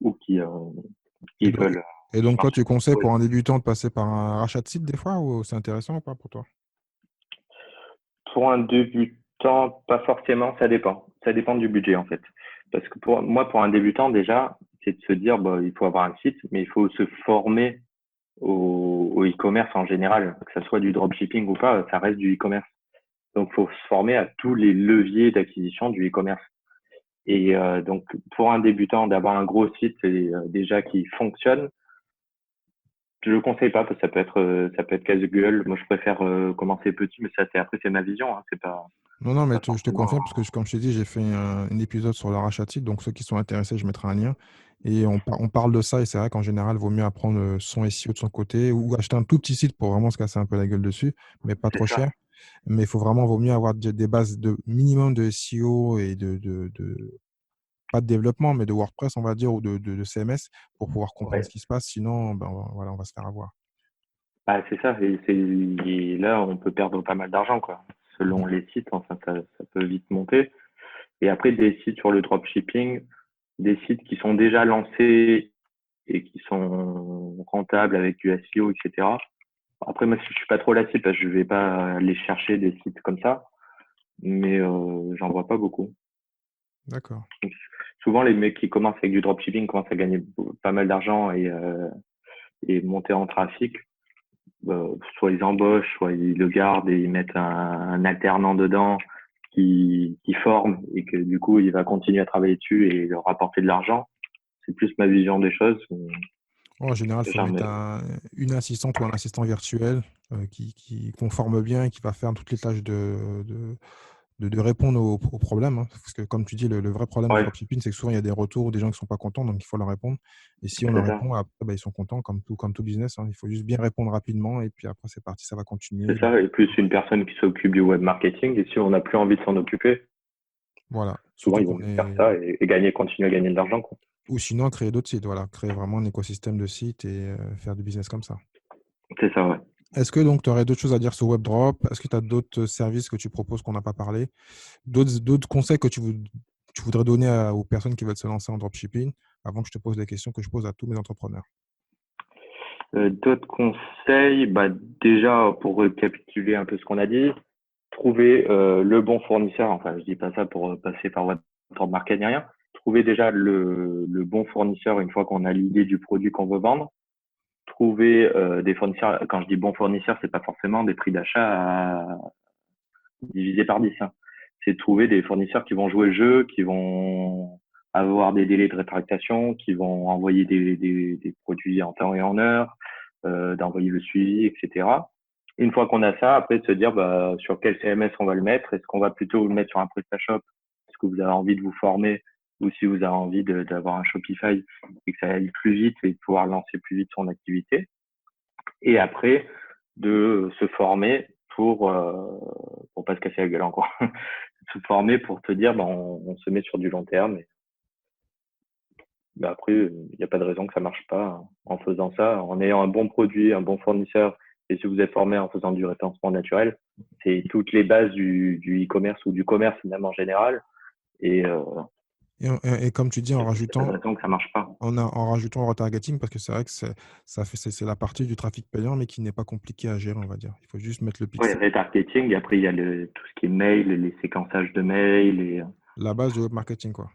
Et qui donc, veulent et donc toi, lancer tu conseilles un pour nouveau. un débutant de passer par un rachat de site des fois ou c'est intéressant ou pas pour toi? Pour un débutant, pas forcément, ça dépend. Ça dépend du budget en fait. Parce que pour moi, pour un débutant déjà, c'est de se dire, il faut avoir un site, mais il faut se former au e-commerce en général, que ce soit du dropshipping ou pas, ça reste du e-commerce. Donc, il faut se former à tous les leviers d'acquisition du e-commerce. Et donc, pour un débutant, d'avoir un gros site déjà qui fonctionne, je le conseille pas parce que ça peut être casse-gueule. Moi, je préfère commencer petit, mais ça, c'est ma vision. Hein, c'est Non, non, mais pas je te forcément. confirme parce que, comme je t'ai dit, j'ai fait un épisode sur le rachat de site. Donc, ceux qui sont intéressés, je mettrai un lien. Et on parle de ça. Et c'est vrai qu'en général, il vaut mieux apprendre son SEO de son côté ou acheter un tout petit site pour vraiment se casser un peu la gueule dessus, mais pas C'est trop ça. cher. Mais il faut vraiment, vaut mieux avoir des bases de minimum de SEO et pas de développement, mais de WordPress, on va dire, ou de CMS pour pouvoir comprendre ce Ouais. qui se passe. Sinon, voilà, on va se faire avoir. C'est ça. Et là, on peut perdre pas mal d'argent, quoi. Mm. Selon les sites, enfin, ça peut vite monter. Et après, des sites sur le dropshipping, des sites qui sont déjà lancés et qui sont rentables avec du SEO, etc. Après, moi, je suis pas trop la cible parce que je vais pas aller chercher des sites comme ça, mais j'en vois pas beaucoup. D'accord. Donc, souvent, les mecs qui commencent avec du dropshipping commencent à gagner pas mal d'argent et monter en trafic. Soit ils embauchent, soit ils le gardent et ils mettent un alternant dedans qui forme et que du coup, il va continuer à travailler dessus et leur apporter de l'argent. C'est plus ma vision des choses. En général, il faut J'en mettre ai- une assistante ou un assistant virtuel qu'on forme bien et qui va faire toutes les tâches de répondre aux problèmes, hein. Parce que, comme tu dis, le vrai problème du Ouais, dropshipping, c'est que souvent, il y a des retours, des gens qui ne sont pas contents, donc il faut leur répondre. Et si on leur c'est ça. répond, après, ils sont contents, comme tout business, hein. Il faut juste bien répondre rapidement et puis après, c'est parti, ça va continuer. C'est ça. Et plus une personne qui s'occupe du web marketing. Et si on n'a plus envie de s'en occuper, Voilà. souvent, Surtout ils vont qu'on mieux faire est. ça et continuer à gagner de l'argent, quoi. Ou sinon, créer d'autres sites, voilà. Créer vraiment un écosystème de sites et faire du business comme ça. C'est ça, ouais. Est-ce que donc tu aurais d'autres choses à dire sur WebDrop? Est-ce que tu as d'autres services que tu proposes qu'on n'a pas parlé? D'autres conseils que tu voudrais donner aux personnes qui veulent se lancer en dropshipping avant que je te pose les questions que je pose à tous mes entrepreneurs? D'autres conseils, déjà pour récapituler un peu ce qu'on a dit, trouver le bon fournisseur. Enfin, je dis pas ça pour passer par WebDrop Market ni rien. Trouver déjà le bon fournisseur une fois qu'on a l'idée du produit qu'on veut vendre. Trouver des fournisseurs. Quand je dis bon fournisseur, c'est pas forcément des prix d'achat divisé par 10. Hein. C'est de trouver des fournisseurs qui vont jouer le jeu, qui vont avoir des délais de rétractation, qui vont envoyer des produits en temps et en heure, d'envoyer le suivi, etc. Une fois qu'on a ça, après de se dire sur quel CMS on va le mettre. Est-ce qu'on va plutôt le mettre sur un PrestaShop parce que vous avez envie de vous former ou si vous avez envie d'avoir un Shopify et que ça aille plus vite et de pouvoir lancer plus vite son activité. Et après, de se former pour pas se casser la gueule encore. Se former pour te dire, on se met sur du long terme. Mais après, il n'y a pas de raison que ça marche pas en faisant ça, en ayant un bon produit, un bon fournisseur. Et si vous êtes formé en faisant du référencement naturel, c'est toutes les bases du e-commerce ou du commerce même en général. Et Et comme tu dis, il n'y a pas de raison que ça marche pas. en rajoutant le retargeting, parce que c'est vrai que c'est la partie du trafic payant, mais qui n'est pas compliqué à gérer, on va dire. Il faut juste mettre le Ouais, pixel. retargeting. Et après, il y a tout ce qui est mail, les séquençages de mails et La base du web marketing, quoi.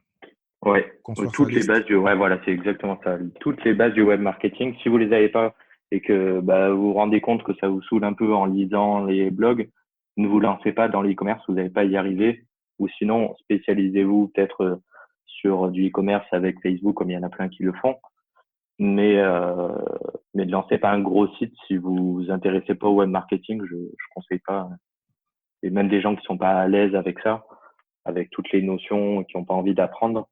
ouais, Construire sa toutes les liste. bases ouais, voilà, c'est exactement ça. Toutes les bases du web marketing. Si vous les avez pas et que vous vous rendez compte que ça vous saoule un peu en lisant les blogs, ne vous lancez pas dans l'e-commerce, vous n'allez pas y arriver. Ou sinon, spécialisez-vous peut-être sur du e-commerce avec Facebook, comme il y en a plein qui le font. Mais ne lancez pas un gros site si vous vous intéressez pas au web marketing, je conseille pas. Et même des gens qui sont pas à l'aise avec ça, avec toutes les notions, qui n'ont pas envie d'apprendre,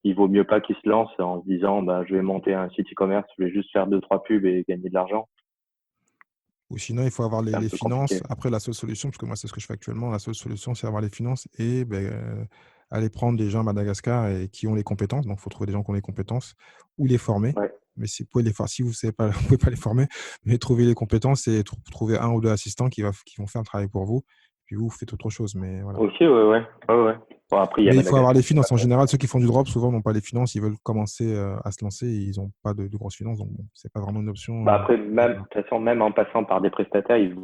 il vaut mieux pas qu'ils se lancent en se disant, je vais monter un site e-commerce, je vais juste faire 2, 3 pubs et gagner de l'argent. Ou sinon, il faut avoir C'est un les peu finances. compliqué. Après, la seule solution, parce que moi, c'est ce que je fais actuellement, la seule solution, c'est avoir les finances et aller prendre des gens à Madagascar et qui ont les compétences. Donc, il faut trouver des gens qui ont les compétences ou les former. Ouais. Mais si vous pouvez si vous savez pas, vous pouvez pas les former, mais trouver les compétences et trouver un ou deux assistants qui vont faire le travail pour vous. Puis vous faites autre chose. Mais voilà. Aussi, ouais. Bon, après, il y a Mais il faut avoir Madagascar. les finances. En général, ceux qui font du drop, souvent, n'ont pas les finances. Ils veulent commencer à se lancer et ils n'ont pas de grosses finances. Donc, bon, c'est pas vraiment une option. Après, même, de toute façon, même en passant par des prestataires, il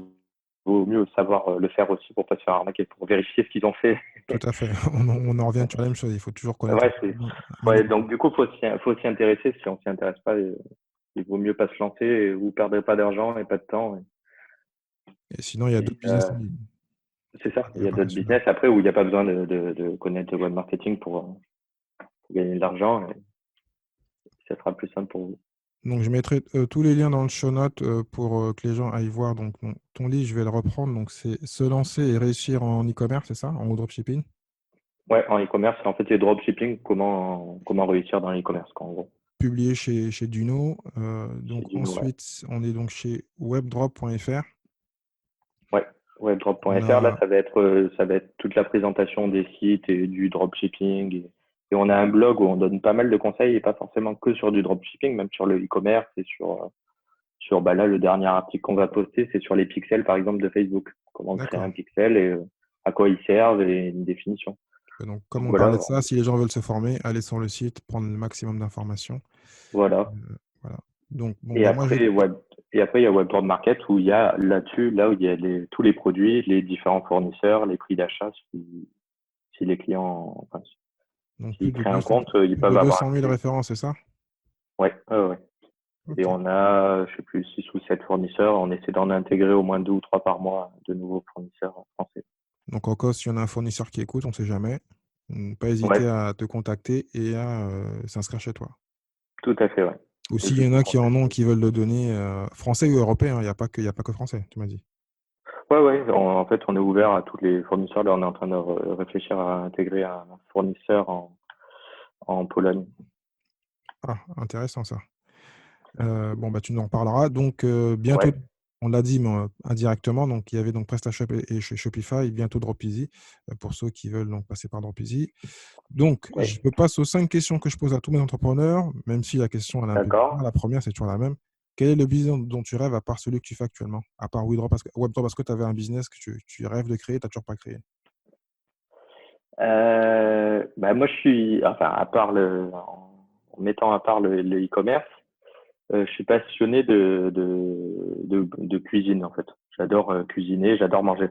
vaut mieux savoir le faire aussi pour pas se faire arnaquer, pour vérifier ce qu'ils ont fait. Tout à fait. On en revient sur la même chose. Il faut toujours connaître Ouais, un ouais, minimum. donc du coup, faut s'y intéresser. Si on s'y intéresse pas, il vaut mieux pas se lancer et vous perdrez pas d'argent et pas de temps. Et sinon, il y a Et, d'autres business en ligne c'est ça. Il y a d'autres internationaux. business après où il n'y a pas besoin de connaître le web marketing pour gagner de l'argent. Et ça sera plus simple pour vous. Donc, je mettrai tous les liens dans le show note pour que les gens aillent voir. Donc, ton livre, je vais le reprendre. Donc, c'est Se lancer et réussir en e-commerce, c'est ça? En dropshipping? Ouais, en e-commerce, en fait, c'est dropshipping, comment réussir dans l'e-commerce, quoi, en gros. Publié chez Duno. C'est Donc, du ouais. ensuite, on est donc chez webdrop.fr. Ouais, On webdrop.fr, là, a. ça va être toute la présentation des sites et du dropshipping. Et on a un blog où on donne pas mal de conseils et pas forcément que sur du dropshipping, même sur le e-commerce et sur là, le dernier article qu'on va poster, c'est sur les pixels, par exemple, de Facebook. Comment créer D'accord. un pixel et à quoi ils servent et une définition. Donc, Donc comme on voilà, parlait de ça, si les gens veulent se former, allez sur le site, prendre le maximum d'informations. voilà. Voilà. Donc, bon, Et bah, moi, après, il y a Webdrop Market où il y a là-dessus, là où il y a tous les produits, les différents fournisseurs, les prix d'achat, si les clients, enfin, donc s'ils créent un compte, ils plus de peuvent avoir 200 000 accès. références, c'est ça? Ouais. Et Ok. on a, je sais plus, 6 ou 7 fournisseurs. On essaie d'en intégrer au moins 2 ou 3 par mois de nouveaux fournisseurs français. Donc, encore, s'il y en a un fournisseur qui écoute, on ne sait jamais. Pas Ouais, hésiter à te contacter et à s'inscrire chez toi. tout à fait, ouais. Ou Et s'il je y en vous a qui en contacte. ont, qui veulent le donner, français ou européen, il n'y a pas que français, tu m'as dit. Ouais. En fait, on est ouvert à tous les fournisseurs. Là, on est en train de réfléchir à intégrer un fournisseur en Pologne. Ah, intéressant ça. Bon, bah, tu nous en reparleras. Donc, bientôt, Ouais, on l'a dit, mais indirectement, donc, il y avait donc PrestaShop et chez Shopify, bientôt Dropeasy, pour ceux qui veulent donc passer par Dropeasy. Donc, ouais, je me passe aux 5 questions que je pose à tous mes entrepreneurs, même si la question elle est un peu bizarre. d'accord. La première, c'est toujours la même. Quel est le business dont tu rêves à part celui que tu fais actuellement? À part Webdrop, parce que tu avais un business que tu rêves de créer, tu n'as toujours pas créé. Moi, enfin, en mettant à part le e-commerce, je suis passionné de cuisine, en fait. J'adore cuisiner, j'adore manger.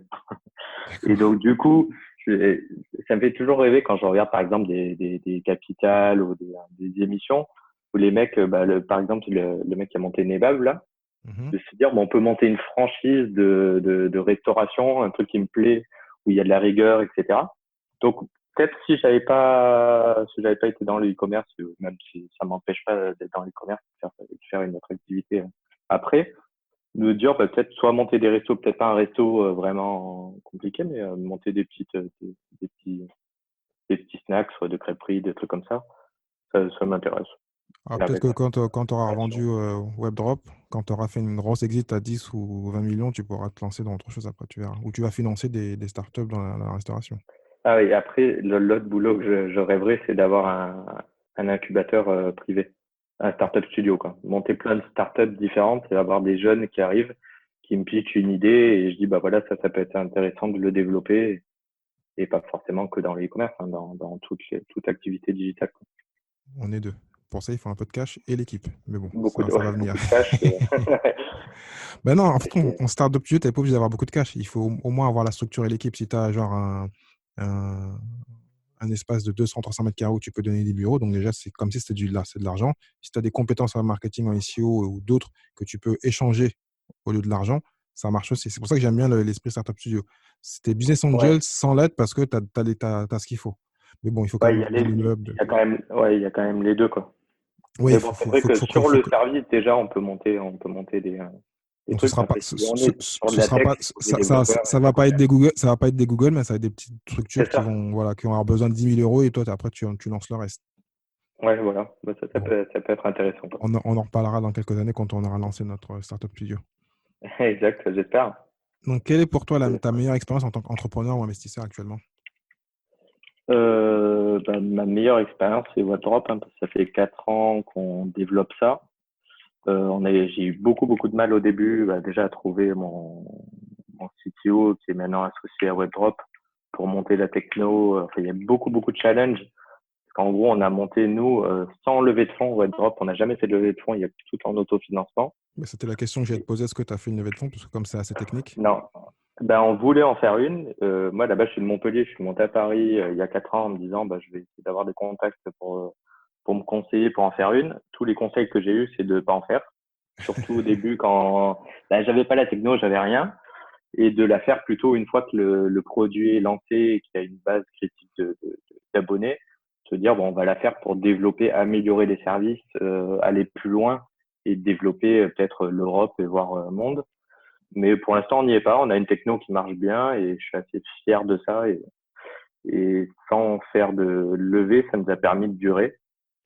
Et D'accord. donc, du coup, ça me fait toujours rêver quand je regarde, par exemple, des Capitales ou des émissions où les mecs, par exemple, le mec qui a monté Nebab, là, Mhm. de se dire, on peut monter une franchise de restauration, un truc qui me plaît, où il y a de la rigueur, etc. Donc, peut-être si j'avais pas été dans le e-commerce, même si ça m'empêche pas d'être dans le e-commerce, de faire une autre activité après, me dire peut-être soit monter des restos, peut-être pas un resto vraiment compliqué, mais monter des petits snacks, soit de crêperie, des trucs comme ça m'intéresse. Alors Et peut-être avec que la quand tu auras revendu formation. WebDrop, quand tu auras fait une grosse exit à 10 ou 20 millions, tu pourras te lancer dans autre chose après, tu verras. Ou tu vas financer des startups dans la restauration. Ah oui, après, l'autre boulot que je rêverais, c'est d'avoir un incubateur privé, un startup studio, quoi. Monter plein de startups différentes et avoir des jeunes qui arrivent, qui me pitchent une idée et je dis, bah voilà, ça peut être intéressant de le développer et pas forcément que dans l'e-commerce, hein, dans toute activité digitale, quoi. On est deux. Pour ça, il faut un peu de cash et l'équipe. Mais bon, Beaucoup ça va venir. beaucoup de cash et, Ben non, en fait, et on startup studio, tu n'es pas obligé d'avoir beaucoup de cash. Il faut au moins avoir la structure et l'équipe. Si tu as genre un, un espace de 200-300 mètres carrés où tu peux donner des bureaux, donc déjà, c'est comme si c'était c'est de l'argent. Si tu as des compétences en marketing, en SEO ou d'autres que tu peux échanger au lieu de l'argent, ça marche aussi. C'est pour ça que j'aime bien l'esprit startup studio. C'était business ouais, angel sans l'aide parce que tu as, ce qu'il faut. Mais bon, il faut quand ouais, même lever il l'immeuble. y a quand même, ouais, il y a quand même les deux, quoi. Oui, Mais bon, c'est vrai que sur faut le que. service, déjà, on peut monter des Bon, ce trucs, sera parce pas, que si on est sur de ce la sera tech, pas, il faut des développeurs et ça ça va coûte pas être cher. des Google, ça va pas être des Google, mais ça va être des petites structures C'est ça. qui vont avoir besoin de 10 000 euros et toi, après, tu lances le reste. Ouais, voilà. Bah, Bon, ça peut être intéressant, quoi. on en reparlera dans quelques années quand on aura lancé notre startup studio. Exact, j'espère. Donc, quelle est pour toi ta meilleure expérience en tant qu'entrepreneur ou investisseur actuellement? Bah, ma meilleure expérience, c'est WebDrop, hein, parce que ça fait 4 ans qu'on développe ça. J'ai eu beaucoup de mal au début, bah, déjà à trouver mon CTO qui est maintenant associé à WebDrop pour monter la techno. Enfin, il y a beaucoup de challenges. En gros, on a monté, nous, sans levée de fonds, WebDrop. On n'a jamais fait de levée de fonds. Il y a tout en autofinancement. Mais c'était la question que j'allais te poser. Est-ce que tu as fait une levée de fonds? Parce que comme c'est assez technique. Non. Ben, on voulait en faire une. Moi, là-bas, je suis de Montpellier. Je suis monté à Paris il y a 4 ans en me disant, bah, je vais essayer d'avoir des contacts pour me conseiller pour en faire une. Tous les conseils que j'ai eus, c'est de pas en faire. Surtout au début, quand ben, j'avais pas la techno, j'avais rien. Et de la faire plutôt une fois que le produit est lancé et qu'il y a une base critique d'abonnés. Se dire, bon, on va la faire pour développer, améliorer les services, aller plus loin et développer peut-être l'Europe et voir le monde. Mais pour l'instant, on n'y est pas. On a une techno qui marche bien et je suis assez fier de ça. Et sans faire de levée, ça nous a permis de durer.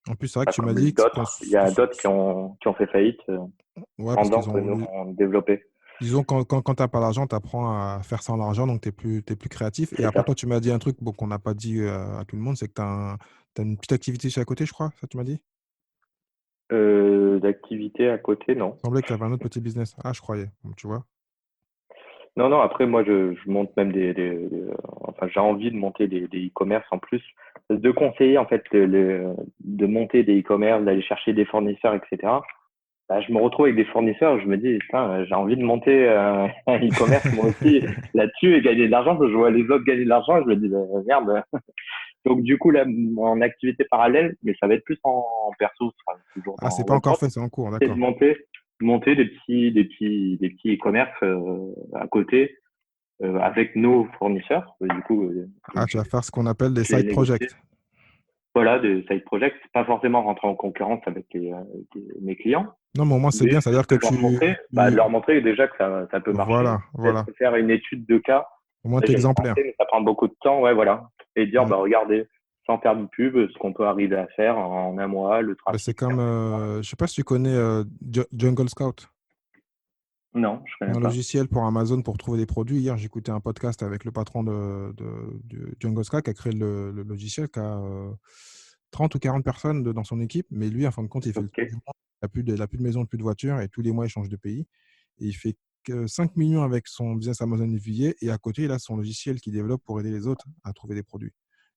En plus, c'est vrai que Pas tu m'as comme dit d'autres. Il y a d'autres qui ont fait faillite ouais, parce pendant qu'ils que nous, ont. on développait. Disons, quand tu n'as pas l'argent, tu apprends à faire sans l'argent, donc tu es t'es plus créatif. Et C'est après, ça. toi, tu m'as dit un truc bon, qu'on n'a pas dit à tout le monde, c'est que tu as une petite activité sur à côté, je crois, ça tu m'as dit? D'activité à côté, non. Il semblait que tu avais un autre petit business. Ah, je croyais, bon, tu vois. Non, non, après, moi, je monte même enfin, j'ai envie de monter des e-commerce en plus. De conseiller, en fait, de monter des e-commerce, d'aller chercher des fournisseurs, etc. Bah, je me retrouve avec des fournisseurs, je me dis, putain, j'ai envie de monter un e-commerce moi aussi là-dessus et gagner de l'argent, parce que je vois les autres gagner de l'argent, et je me dis, bah, merde. Donc, du coup, là, en activité parallèle, mais ça va être plus en perso, ce sera toujours Ah, c'est dans pas encore WebDrop, fait, c'est en cours, c'est de d'accord. monter des petits e-commerce à côté avec nos fournisseurs. Du coup, Ah, comme tu vas faire ce qu'on appelle des je l'ai side négocié. projects. Voilà, des side projects, pas forcément rentrer en concurrence avec mes clients, Non, mais au moins, c'est mais bien, juste c'est-à-dire que de leur montrer déjà que ça peut marcher. Voilà, Peut-être voilà. faire une étude de cas. Au moins, Là, t'es j'avais exemplaire. pensé, mais ça prend beaucoup de temps, ouais, voilà. Et dire, Mm. bah, regardez, sans faire de pub, ce qu'on peut arriver à faire en un mois, le Ben, c'est trafic, comme, faire je sais pas si tu connais Jungle Scout. non, je C'est connais un pas. logiciel pour Amazon pour trouver des produits. Hier, j'écoutais un podcast avec le patron de Jungle Scout qui a créé le logiciel, qui a 30 ou 40 personnes dans son équipe. Mais lui, en fin de compte, il fait le Ok, tour du monde. Il a plus de maison, plus de voiture. Et tous les mois, il change de pays. Et il fait que 5 millions avec son business Amazon FBA. Et à côté, il a son logiciel qu'il développe pour aider les autres à trouver des produits.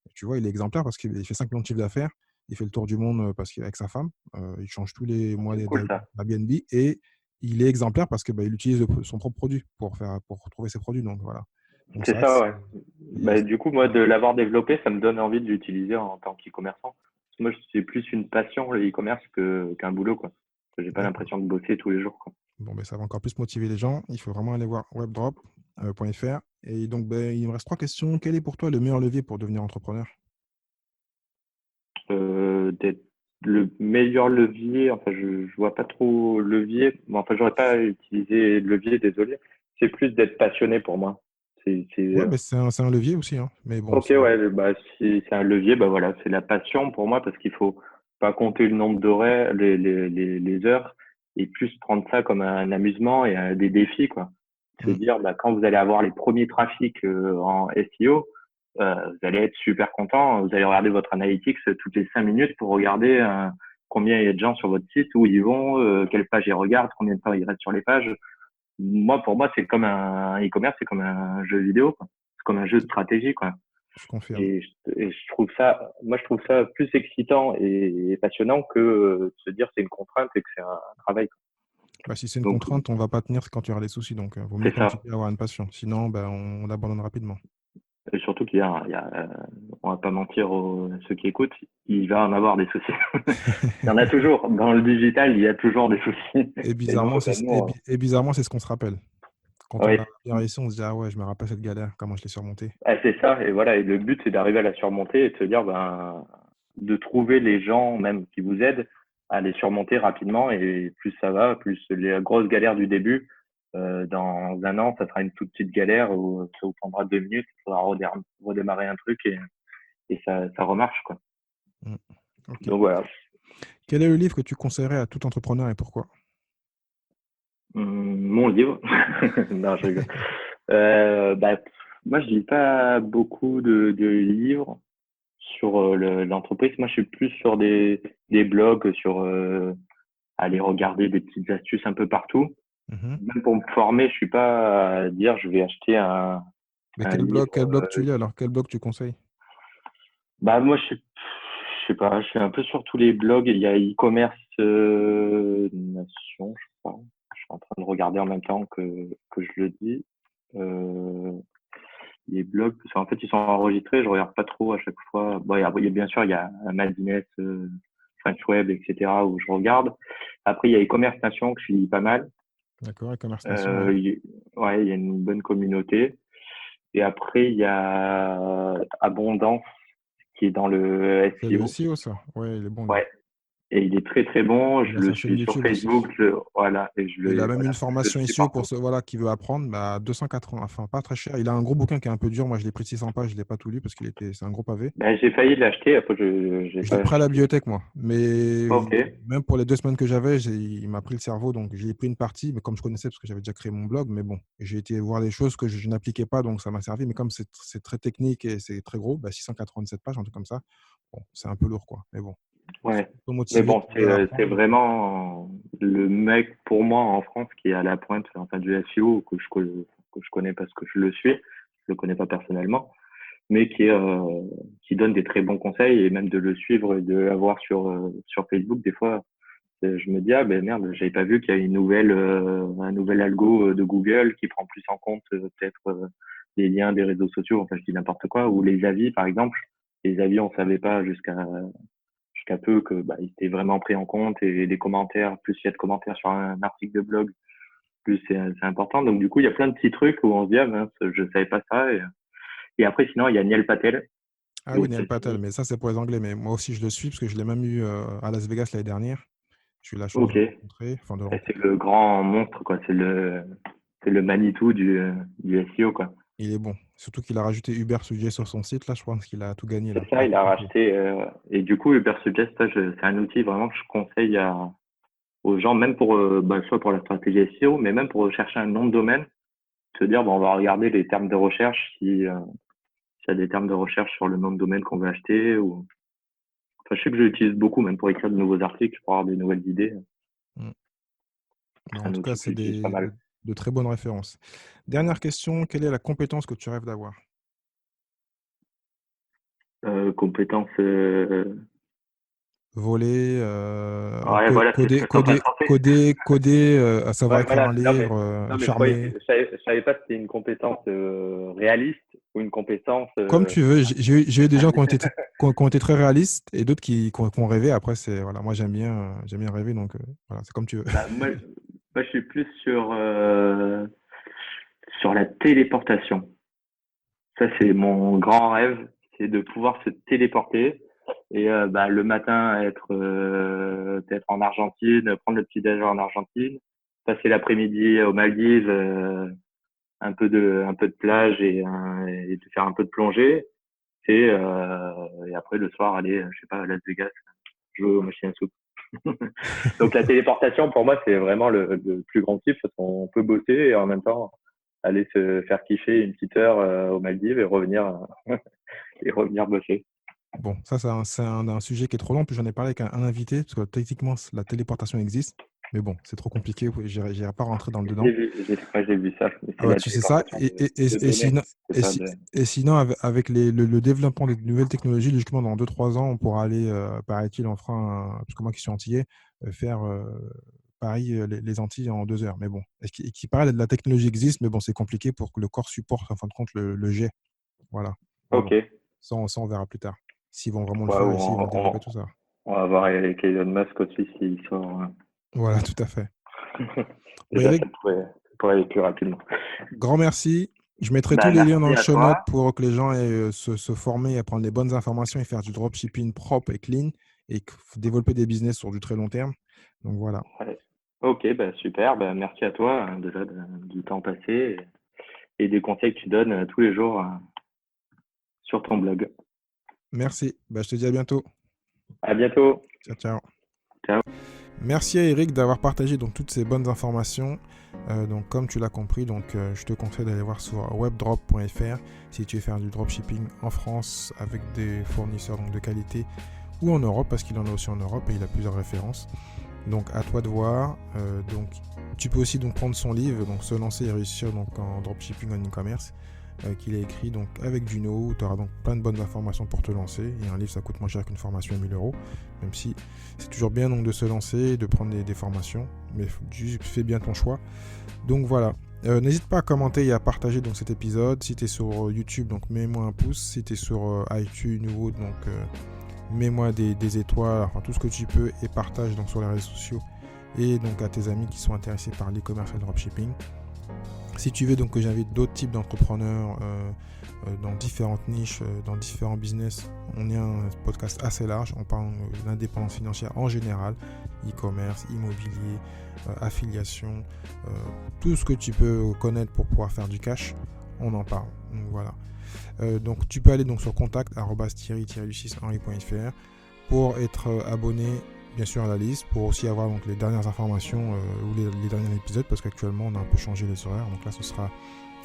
Et tu vois, il est exemplaire parce qu'il fait 5 millions de chiffre d'affaires. Il fait le tour du monde parce qu'il est avec sa femme. Il change tous les mois c'est cool ça. d'Airbnb. Et il est exemplaire parce que il utilise son propre produit pour trouver ses produits. Donc voilà. Donc c'est C'est vrai que ça, ouais. il Bah, du coup, moi, de l'avoir développé, ça me donne envie de l'utiliser en tant qu'e-commerçant. Moi, c'est plus une passion, le e-commerce, qu'un boulot, quoi. J'ai pas d'accord. l'impression de bosser tous les jours, quoi. Bon, ben, ça va encore plus motiver les gens. Il faut vraiment aller voir webdrop.fr. Et donc, ben, il me reste 3 questions. Quel est pour toi le meilleur levier pour devenir entrepreneur? D'être le meilleur levier, enfin, je vois pas trop levier, mais enfin, j'aurais pas utilisé levier, désolé. C'est plus d'être passionné pour moi. Ouais, mais c'est un levier aussi, hein. Mais bon, Ok, ouais, bah, si c'est un levier, bah voilà, c'est la passion pour moi parce qu'il faut pas compter le nombre d'horaires, les heures, et plus prendre ça comme un amusement et des défis, quoi. Se Mm. dire, bah, quand vous allez avoir les premiers trafics en SEO, vous allez être super content. Vous allez regarder votre analytics toutes les 5 minutes pour regarder combien il y a de gens sur votre site, où ils vont, quelle page ils regardent, combien de temps ils restent sur les pages. Moi, pour moi, c'est comme un e-commerce, c'est comme un jeu vidéo, quoi. C'est comme un jeu de stratégie, quoi. Je confirme. Et je trouve ça, moi, je trouve ça plus excitant et passionnant que de se dire c'est une contrainte et que c'est un travail. Bah, si c'est une Donc, contrainte, on va pas tenir quand il y aura des soucis. Donc, vaut mieux c'est ça. continuer à avoir une passion. Sinon, bah, on l'abandonne rapidement. Et surtout on va pas mentir ceux qui écoutent, il va en avoir des soucis. Il y en a toujours. Dans le digital, il y a toujours des soucis. Et Et nous, bizarrement, ben, nous, et bizarrement, c'est ce qu'on se rappelle. Quand on oui, a bien réussi, on se dit, ah ouais, je me rappelle cette galère, comment je l'ai surmontée. ah, c'est ça. Et voilà. Et le but, c'est d'arriver à la surmonter et de se dire, ben, de trouver les gens même qui vous aident à les surmonter rapidement. Et plus ça va, plus les grosses galères du début, dans un an, ça sera une toute petite galère où ça vous prendra 2 minutes, il faudra redémarrer un truc et ça remarche, quoi. Mm. Ok. Donc voilà. Quel est le livre que tu conseillerais à tout entrepreneur et pourquoi? Mon livre. Non, je rigole. Bah, moi, je lis pas beaucoup de livres sur l'entreprise. Moi, je suis plus sur des blogs, sur aller regarder des petites astuces un peu partout. Mhm. Même pour me former, je suis pas à dire je vais acheter Mais un livre. quel blog tu lis alors? Quel blog tu conseilles? Bah, moi, je sais pas. Je suis un peu sur tous les blogs. Il y a e-commerce Nation, je crois. Je suis en train de regarder en même temps que je le dis. Euh, les blogs, parce qu'en fait, ils sont enregistrés, je regarde pas trop à chaque fois. Bon, bien sûr, il y a Madines, French Web, etc., où je regarde. Après, il y a e-commerce Nation que je lis pas mal. D'accord, e-commerce nation, ouais. Euh, il- ouais, il y a une bonne communauté. Et après, il y a Abondance qui est dans le C'est le SEO. SEO, ça? Ouais, il est bon, lui. Ouais. Et il est très très bon. Je Il a sa le chaîne suis sur YouTube aussi. Facebook. Voilà. Et Il a même une je le formation suis SEO pour partout. ceux voilà, qui veut apprendre, bah, 280, enfin pas très cher. Il a un gros bouquin qui est un peu dur. Moi, je l'ai pris 600 pages, je ne l'ai pas tout lu parce c'est un gros pavé. Ben, j'ai failli l'acheter. Après, j'ai Je l'ai pas pris à la acheté. bibliothèque, moi. Mais Ok. même pour les 2 semaines que j'avais, il m'a pris le cerveau. Donc, j'ai pris une partie, mais comme je connaissais, parce que j'avais déjà créé mon blog. Mais bon, j'ai été voir des choses que je n'appliquais pas, donc ça m'a servi. Mais comme c'est très technique et c'est très gros, bah, 687 pages, un truc comme ça, bon, c'est un peu lourd, quoi. Mais bon, si Ouais. tu es Mais motivé, bon, tu veux c'est apprendre. vraiment le mec pour moi en France qui est à la pointe enfin, du SEO que je connais parce que je le suis. Je le connais pas personnellement, mais qui donne des très bons conseils et même de le suivre et de l'avoir sur Facebook. Des fois, je me dis ah ben merde, j'avais pas vu qu'il y a un nouvel algo de Google qui prend plus en compte peut-être les liens des réseaux sociaux. Enfin, je dis n'importe quoi ou les avis par exemple. Les avis, on savait pas jusqu'à peu que bah, il était vraiment pris en compte et les commentaires, plus il y a de commentaires sur un article de blog, plus c'est important. Donc du coup, il y a plein de petits trucs où on se dit ah mince, je savais pas ça. Et après, sinon, il y a Niel Patel. Ah oui, Et Neil Patel, ceci, mais ça, c'est pour les Anglais. Mais moi aussi, je le suis parce que je l'ai même eu à Las Vegas l'année dernière. J'ai eu la chance de ok. le Et rencontrer, enfin de le c'est rencontrer. le grand monstre, quoi. C'est le Manitou du SEO, quoi. Il est bon. Surtout qu'il a rajouté Uber Suggest sur son site. Là, je pense qu'il a tout gagné. Là. C'est ça, Il a il tout a compris. racheté. Et du coup, Ubersuggest, c'est un outil vraiment que je conseille aux gens, même pour, bah, soit pour la stratégie SEO, mais même pour chercher un nom de domaine, se dire, bon, on va regarder les termes de recherche s'il y a des termes de recherche sur le nom de domaine qu'on veut acheter. Enfin, je sais que je l'utilise beaucoup, même pour écrire de nouveaux articles, pour avoir des nouvelles idées. Mm. Bon, C'est en un tout cas, outil que c'est j'utilise pas mal. de très bonnes références. Dernière question, quelle est la compétence que tu rêves d'avoir? Compétences. Voler, Ouais, voilà, c'est ce que je suis en train de penser. à savoir Ouais, écrire voilà. un Non, mais, livre, non, mais je croyais charmer. que je savais pas si c'était une compétence réaliste ou une compétence. Comme tu veux, j'ai eu des gens qui ont été très réalistes et d'autres qui ont rêvé. Après, voilà, moi j'aime bien rêver, donc voilà, c'est comme tu veux. Bah, moi, je suis plus sur la téléportation. Ça, c'est mon grand rêve, c'est de pouvoir se téléporter et bah, le matin être en Argentine, prendre le petit déjeuner en Argentine, passer l'après-midi aux Maldives, un peu de plage et de faire un peu de plongée et après le soir aller, je sais pas, à Las Vegas. jouer aux machines à sous. Donc la téléportation, pour moi, c'est vraiment le plus grand kiff parce qu'on peut bosser et en même temps aller se faire kiffer une petite heure aux Maldives et revenir bosser. Bon, ça, c'est un sujet qui est trop long. Puis j'en ai parlé avec un invité, parce que techniquement, la téléportation existe. Mais bon, c'est trop compliqué. J'irai pas rentrer dans le dedans. J'ai vu ça. C'est Ah ouais, tu sais ça. Et sinon, avec le développement des nouvelles technologies, logiquement, dans 2-3 ans, on pourra aller, paraît-il, en frein, parce que moi qui suis antillais, faire Paris, les Antilles en 2 heures. Mais bon, et qui paraît, la technologie existe, mais bon, c'est compliqué pour que le corps supporte, en fin de compte, le jet. Voilà. Mais Ok. bon, ça, on verra plus tard. S'ils vont vraiment le Ouais, faire et s'ils vont développer tout ça. on va voir avec Elon Musk aussi s'il sort. Voilà, tout à fait. Déjà, Eric, ça pourrait aller plus rapidement. grand merci. Je mettrai tous les liens dans le Merci à show toi. notes pour que les gens aient, se former et apprendre les bonnes informations et faire du dropshipping propre et clean et développer des business sur du très long terme. Donc voilà. Ouais. Ok, super. Merci à toi déjà du temps passé et des conseils que tu donnes tous les jours sur ton blog. Merci. Je te dis à bientôt. À bientôt. Ciao, ciao. Ciao. Merci à Eric d'avoir partagé donc toutes ces bonnes informations. Donc comme tu l'as compris, je te conseille d'aller voir sur webdrop.fr si tu veux faire du dropshipping en France avec des fournisseurs donc de qualité ou en Europe, parce qu'il en a aussi en Europe et il a plusieurs références. Donc à toi de voir. Donc tu peux aussi donc prendre son livre, donc Se lancer et réussir donc en dropshipping en e-commerce, qu'il a écrit donc avec Juno, où tu auras donc plein de bonnes informations pour te lancer. Et un livre, ça coûte moins cher qu'une formation à 1000 €, même si c'est toujours bien donc de se lancer et de prendre des formations, mais fais bien ton choix. Donc voilà. N'hésite pas à commenter et à partager donc cet épisode. Si tu es sur YouTube, donc mets-moi un pouce. Si tu es sur iTunes ou autre, donc mets-moi des étoiles, enfin tout ce que tu peux, et partage donc sur les réseaux sociaux et donc à tes amis qui sont intéressés par l'e-commerce et le dropshipping. Si tu veux donc que j'invite d'autres types d'entrepreneurs dans différentes niches, dans différents business, on est un podcast assez large. On parle d'indépendance financière en général, e-commerce, immobilier, affiliation, tout ce que tu peux connaître pour pouvoir faire du cash, on en parle. Donc voilà. Donc tu peux aller donc sur contact@thierry-henry.fr pour être abonné bien sûr à la liste, pour aussi avoir donc les dernières informations ou les derniers épisodes, parce qu'actuellement on a un peu changé les horaires. Donc là ce sera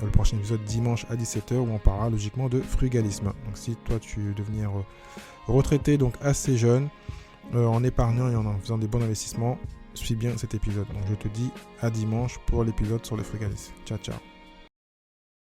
le prochain épisode dimanche à 17h où on parlera logiquement de frugalisme. Donc si toi tu veux devenir retraité donc assez jeune, en épargnant et en faisant des bons investissements, suis bien cet épisode. Donc je te dis à dimanche pour l'épisode sur le frugalisme. Ciao ciao.